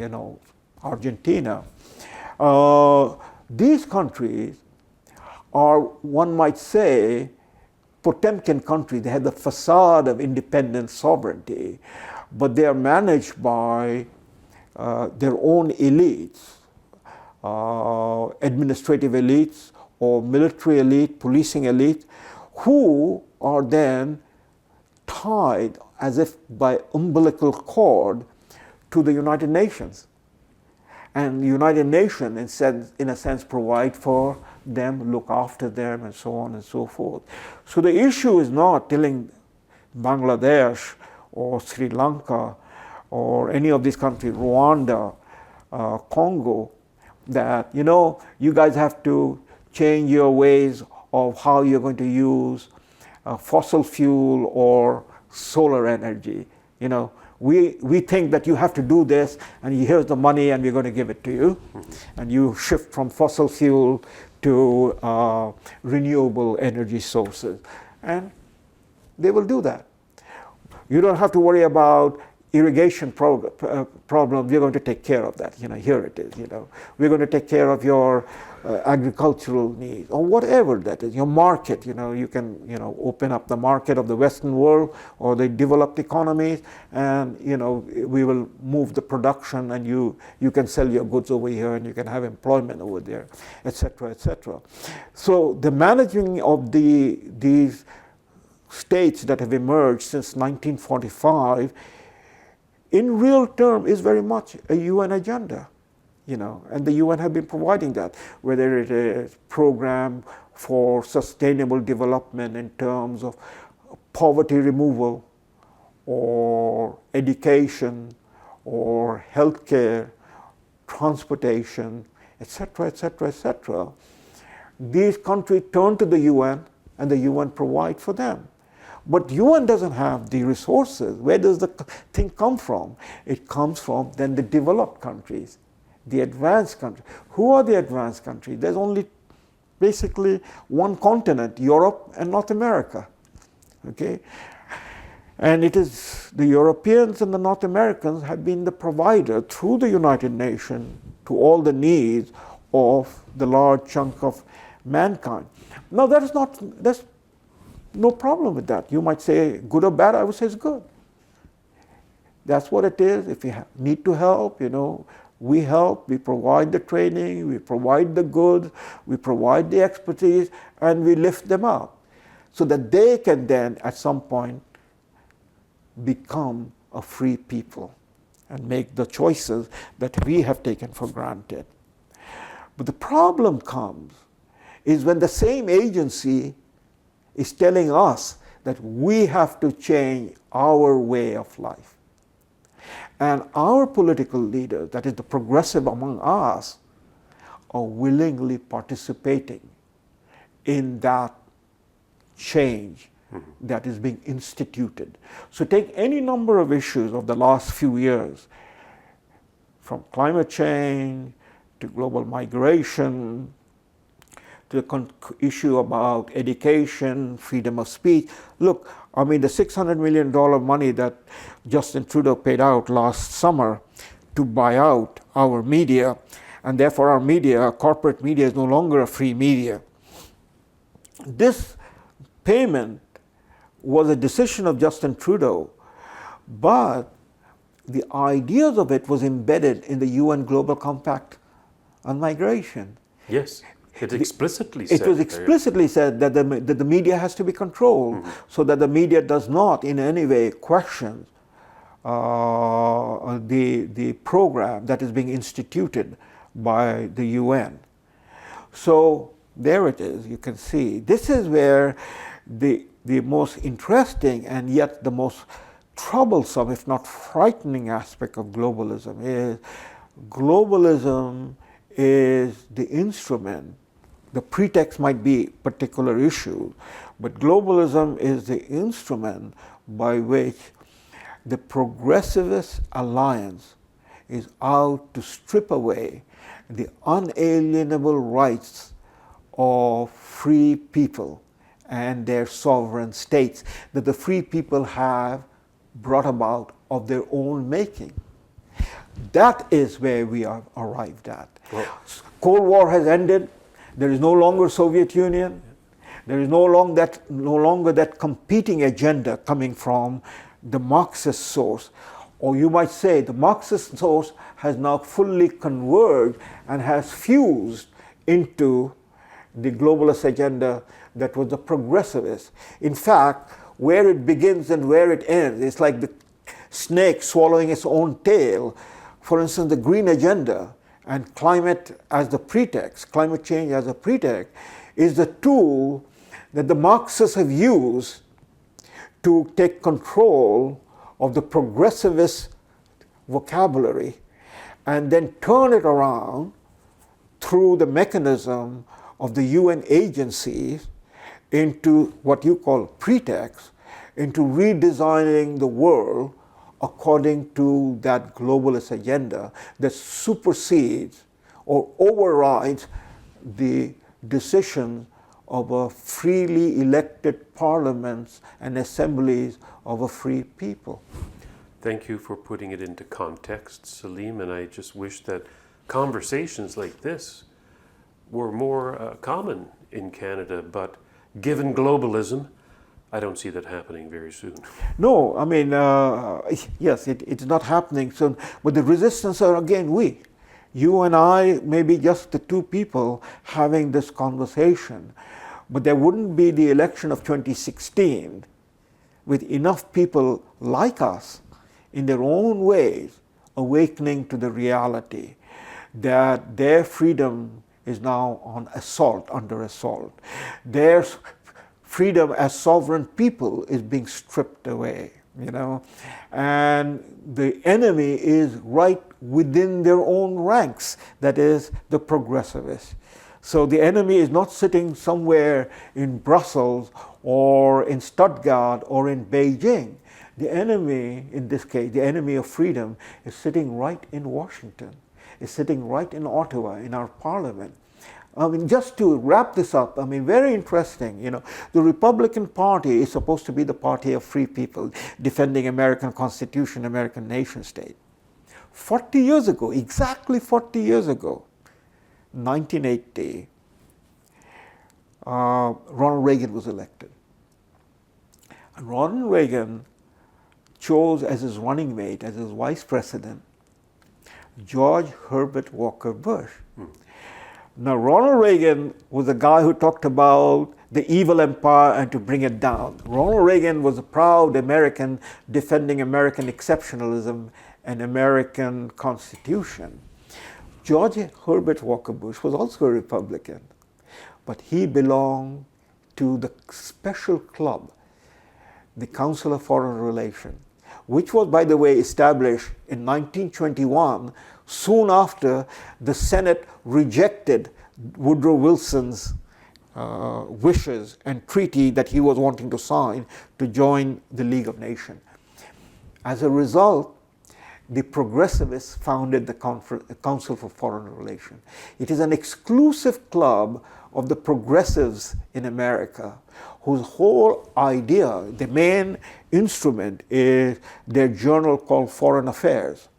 Argentina. These countries are, one might say, Potemkin countries. They have the facade of independent sovereignty, but they are managed by their own elites, administrative elites or military elite, policing elite, who are then tied as if by umbilical cord to the United Nations. And the United Nations, in a sense, provide for them, look after them, and so on and so forth. So the issue is not telling Bangladesh or Sri Lanka or any of these countries, Rwanda, Congo, that, you guys have to change your ways of how you're going to use fossil fuel or solar energy. We think that you have to do this, and here's the money, and we're going to give it to you. And you shift from fossil fuel to renewable energy sources. And they will do that. You don't have to worry about irrigation problem. We're going to take care of that. Here it is. We're going to take care of your agricultural needs, or whatever that is. Your market. You can open up the market of the Western world or the developed economies, and we will move the production, and you can sell your goods over here, and you can have employment over there, etc., etc. So the managing of these states that have emerged since 1945, in real term, is very much a UN agenda, and the UN have been providing that, whether it is program for sustainable development in terms of poverty removal, or education, or healthcare, transportation, etc., etc., etc. These countries turn to the UN, and the UN provide for them. But UN doesn't have the resources. Where does the thing come from? It comes from then the developed countries, the advanced countries. Who are the advanced countries? There's only basically one continent, Europe and North America. Okay? And it is the Europeans and the North Americans have been the provider through the United Nations to all the needs of the large chunk of mankind. Now that's no problem with that. You might say good or bad. I would say it's good. That's what it is. If you need to help, we help. We provide the training. We provide the goods. We provide the expertise, and we lift them up so that they can then, at some point, become a free people and make the choices that we have taken for granted. But the problem comes is when the same agency is telling us that we have to change our way of life. And our political leaders, that is the progressive among us, are willingly participating in that change that is being instituted. So take any number of issues of the last few years, from climate change to global migration, to the issue about education, freedom of speech. Look, the $600 million money that Justin Trudeau paid out last summer to buy out our media, and therefore our media, our corporate media, is no longer a free media. This payment was a decision of Justin Trudeau, but the ideas of it was embedded in the UN Global Compact on migration.
Yes. It explicitly said.
It was explicitly said that the media has to be controlled, so that the media does not in any way question the program that is being instituted by the UN. So there it is, you can see. This is where the most interesting and yet the most troublesome, if not frightening aspect of globalism is the instrument. The pretext might be particular issue, but globalism is the instrument by which the progressivist alliance is out to strip away the unalienable rights of free people and their sovereign states that the free people have brought about of their own making. That is where we are arrived at. Well, Cold War has ended. There is no longer Soviet Union. There is no longer that competing agenda coming from the Marxist source. Or you might say the Marxist source has now fully converged and has fused into the globalist agenda that was the progressivist. In fact, where it begins and where it ends, it's like the snake swallowing its own tail. For instance, the green agenda and climate as the pretext, climate change as a pretext, is the tool that the Marxists have used to take control of the progressivist vocabulary and then turn it around through the mechanism of the UN agencies into what you call pretext, into redesigning the world according to that globalist agenda that supersedes or overrides the decisions of a freely elected parliaments and assemblies of a free people.
Thank you for putting it into context, Salim, and I just wish that conversations like this were more common in Canada, but given globalism, I don't see that happening very soon.
No, I mean, yes, it's not happening soon, but the resistance are again we. You and I may be just the two people having this conversation, but there wouldn't be the election of 2016 with enough people like us in their own ways awakening to the reality that their freedom is now on assault, under assault. Their freedom as sovereign people is being stripped away, you know, and the enemy is right within their own ranks, that is the progressivists. So the enemy is not sitting somewhere in Brussels or in Stuttgart or in Beijing. The enemy, in this case, the enemy of freedom, is sitting right in Washington, is sitting right in Ottawa, in our parliament. I mean, just to wrap this up, I mean, very interesting, you know, the Republican Party is supposed to be the party of free people, defending American Constitution, American nation state. 40 years ago, exactly 40 years ago, 1980, Ronald Reagan was elected. And Ronald Reagan chose as his running mate, as his vice president, George Herbert Walker Bush. Now, Ronald Reagan was the guy who talked about the evil empire and to bring it down. Ronald Reagan was a proud American defending American exceptionalism and American Constitution. George Herbert Walker Bush was also a Republican, but he belonged to the special club, the Council of Foreign Relations, which was, by the way, established in 1921, soon after the Senate rejected Woodrow Wilson's wishes and treaty that he was wanting to sign to join the League of Nations. As a result, the progressivists founded the Council for Foreign Relations. It is an exclusive club of the progressives in America, whose whole idea, the main instrument, is their journal called Foreign Affairs.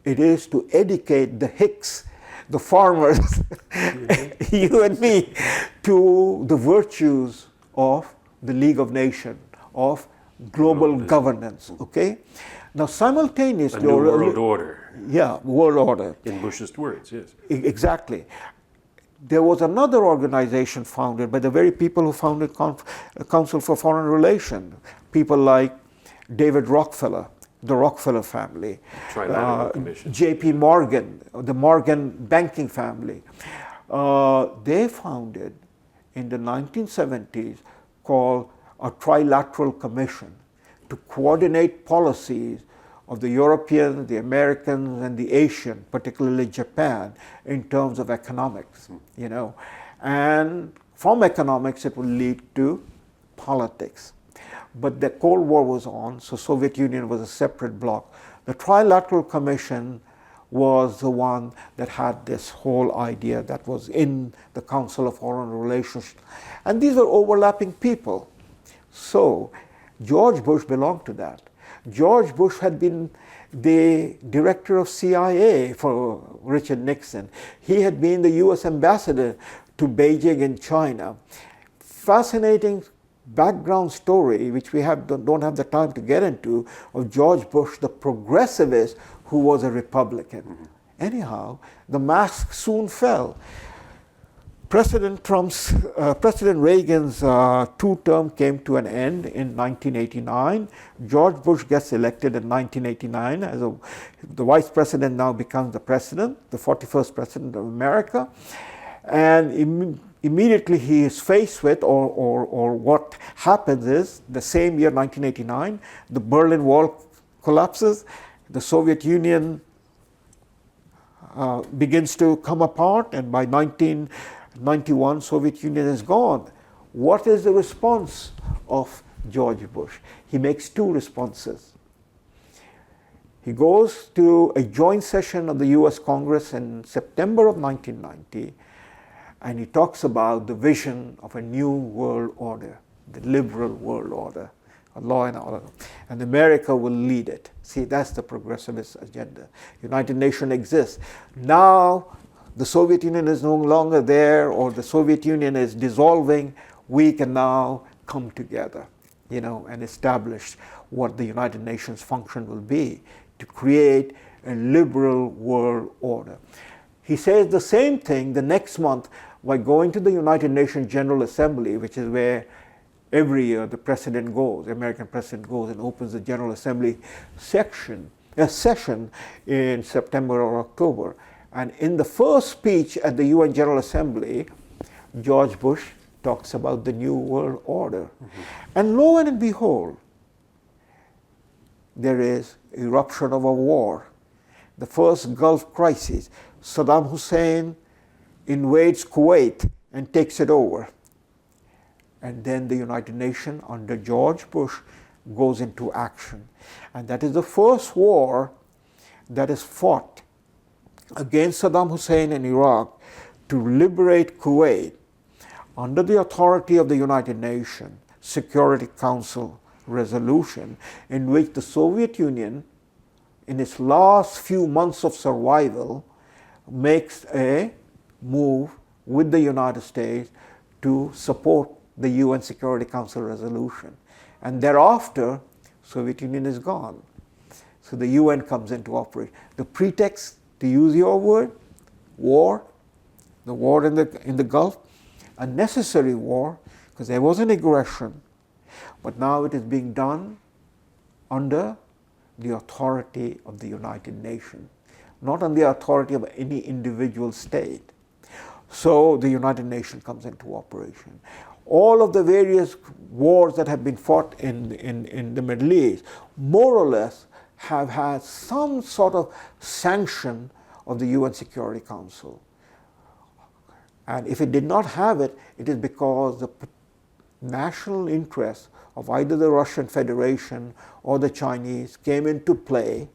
It is to educate the hicks, the farmers, you and me, to the virtues of the League of Nations, of global governance, okay? Now, simultaneously...
A new world order.
Yeah, world order.
In Bushist words, yes.
Exactly. there was another organization founded by the very people who founded Council for Foreign Relations, people like David Rockefeller, the Rockefeller family, J.P. Morgan, the Morgan banking family. They founded in the 1970s called a Trilateral Commission to coordinate policies of the Europeans, the Americans, and the Asian, particularly Japan, in terms of economics, you know. And from economics, it will lead to politics. But the Cold War was on, so Soviet Union was a separate bloc. The Trilateral Commission was the one that had this whole idea that was in the Council of Foreign Relations. And these were overlapping people. So George Bush belonged to that. George Bush had been the director of CIA for Richard Nixon. He had been the US ambassador to Beijing in China. Fascinating background story, which we don't have the time to get into, of George Bush, the progressivist who was a Republican. Anyhow, the mask soon fell. President Reagan's two-term came to an end in 1989. George Bush gets elected in 1989 as the vice president now becomes the president, the 41st president of America. And immediately he is faced with, or what happens is, the same year, 1989, the Berlin Wall collapses, the Soviet Union begins to come apart, and by 1991, Soviet Union is gone. What is the response of George Bush? He makes two responses. He goes to a joint session of the US Congress in September of 1990, and he talks about the vision of a new world order, the liberal world order, a law and order, and America will lead it. See, that's the progressivist agenda. United Nations exists. Now, the Soviet Union is no longer there, or the Soviet Union is dissolving, we can now come together, you know, and establish what the United Nations function will be, to create a liberal world order. He says the same thing the next month by going to the United Nations General Assembly, which is where every year the president goes, the American president goes and opens the General Assembly session in September or October. And in the first speech at the UN General Assembly, George Bush talks about the New World Order. And lo and behold, there is eruption of a war. The first Gulf crisis. Saddam Hussein invades Kuwait and takes it over. And then the United Nations under George Bush goes into action. And that is the first war that is fought against Saddam Hussein in Iraq to liberate Kuwait under the authority of the United Nations Security Council resolution, in which the Soviet Union, in its last few months of survival, makes a move with the United States to support the UN Security Council resolution. And thereafter, Soviet Union is gone. So the UN comes into operation. The pretext, to use your word, war, the war in the Gulf, a necessary war, because there was an aggression, but now it is being done under the authority of the United Nations, not on the authority of any individual state. So the United Nations comes into operation. All of the various wars that have been fought in the Middle East, more or less, have had some sort of sanction of the UN Security Council. And if it did not have it, it is because the national interests of either the Russian Federation or the Chinese came into play,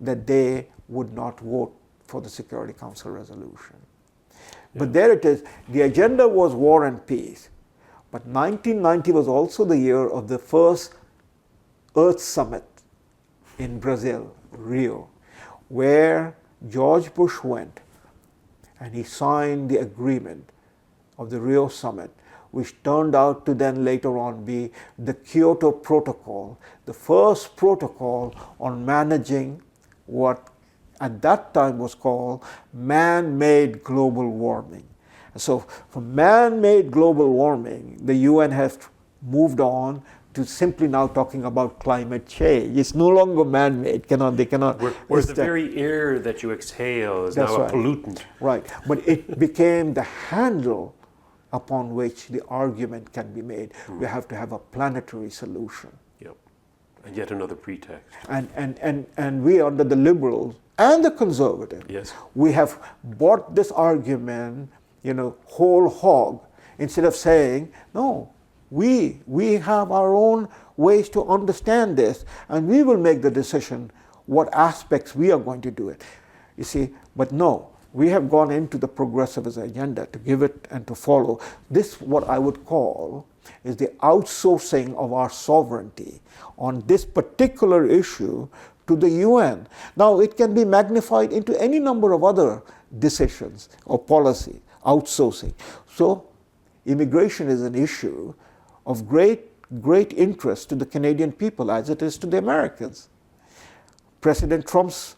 that they would not vote for the Security Council resolution. But there it is. The agenda was war and peace. But 1990 was also the year of the first Earth Summit in Brazil, Rio, where George Bush went and he signed the agreement of the Rio Summit, which turned out to then later on be the Kyoto Protocol, the first protocol on managing what at that time was called man-made global warming. So from man-made global warming, the UN has moved on to simply now talking about climate change. It's no longer man-made. They cannot.
Where the very air that you exhale is now a pollutant.
Right, but it became the handle upon which the argument can be made. We have to have a planetary solution.
Yep, and yet another pretext.
And we, under the liberals and the conservatives,
yes,
we have bought this argument, whole hog, instead of saying, no, we have our own ways to understand this, and we will make the decision what aspects we are going to do it. You see, but no, we have gone into the progressivist agenda to give it and to follow. This, what I would call, is the outsourcing of our sovereignty on this particular issue to the UN. Now, it can be magnified into any number of other decisions or policy, outsourcing. So, immigration is an issue of great interest to the Canadian people, as it is to the Americans. President Trump's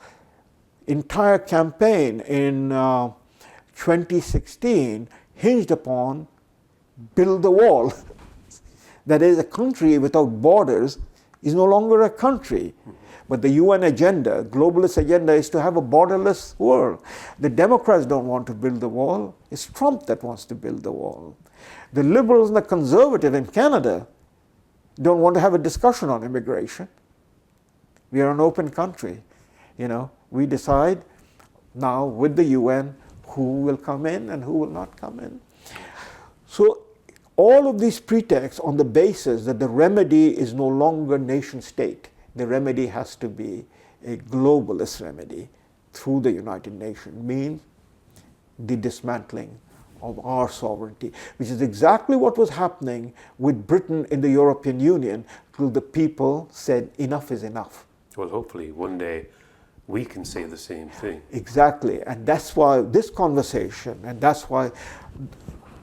entire campaign in 2016 hinged upon build the wall. That is, a country without borders is no longer a country. But the UN agenda, globalist agenda, is to have a borderless world. The Democrats don't want to build the wall. It's Trump that wants to build the wall. The liberals and the conservatives in Canada don't want to have a discussion on immigration. We are an open country. We decide now with the UN who will come in and who will not come in. So all of these pretexts on the basis that the remedy is no longer nation state. The remedy has to be a globalist remedy through the United Nations, means the dismantling of our sovereignty, which is exactly what was happening with Britain in the European Union till the people said enough is enough.
Well, hopefully one day we can say the same thing.
Exactly, and that's why this conversation, and that's why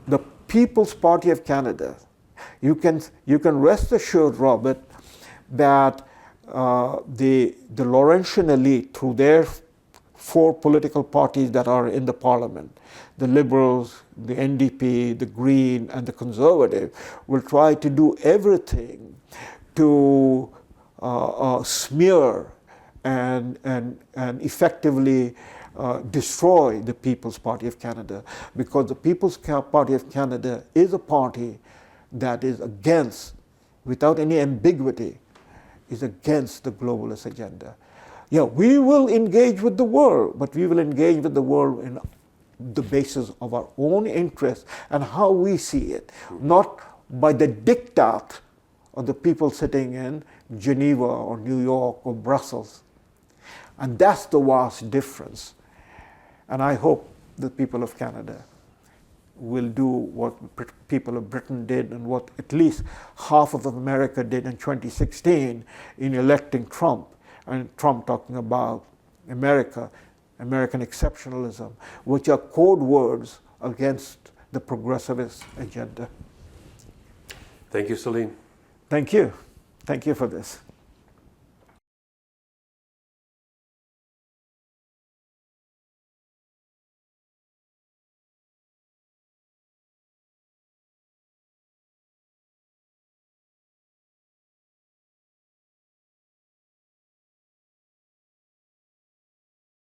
the People's Party of Canada, you can rest assured, Robert, that the Laurentian elite, through their 4 political parties that are in the parliament, the Liberals, the NDP, the Green, and the Conservative, will try to do everything to smear and effectively destroy the People's Party of Canada, because the People's Party of Canada is a party that is against, without any ambiguity, is against the globalist agenda. Yeah, we will engage with the world, but we will engage with the world in the basis of our own interests and how we see it, not by the diktat of the people sitting in Geneva or New York or Brussels. And that's the vast difference. And I hope the people of Canada will do what people of Britain did and what at least half of America did in 2016 in electing Trump, and Trump talking about American exceptionalism, which are code words against the progressivist agenda.
Thank you, Salim.
Thank you. Thank you for this.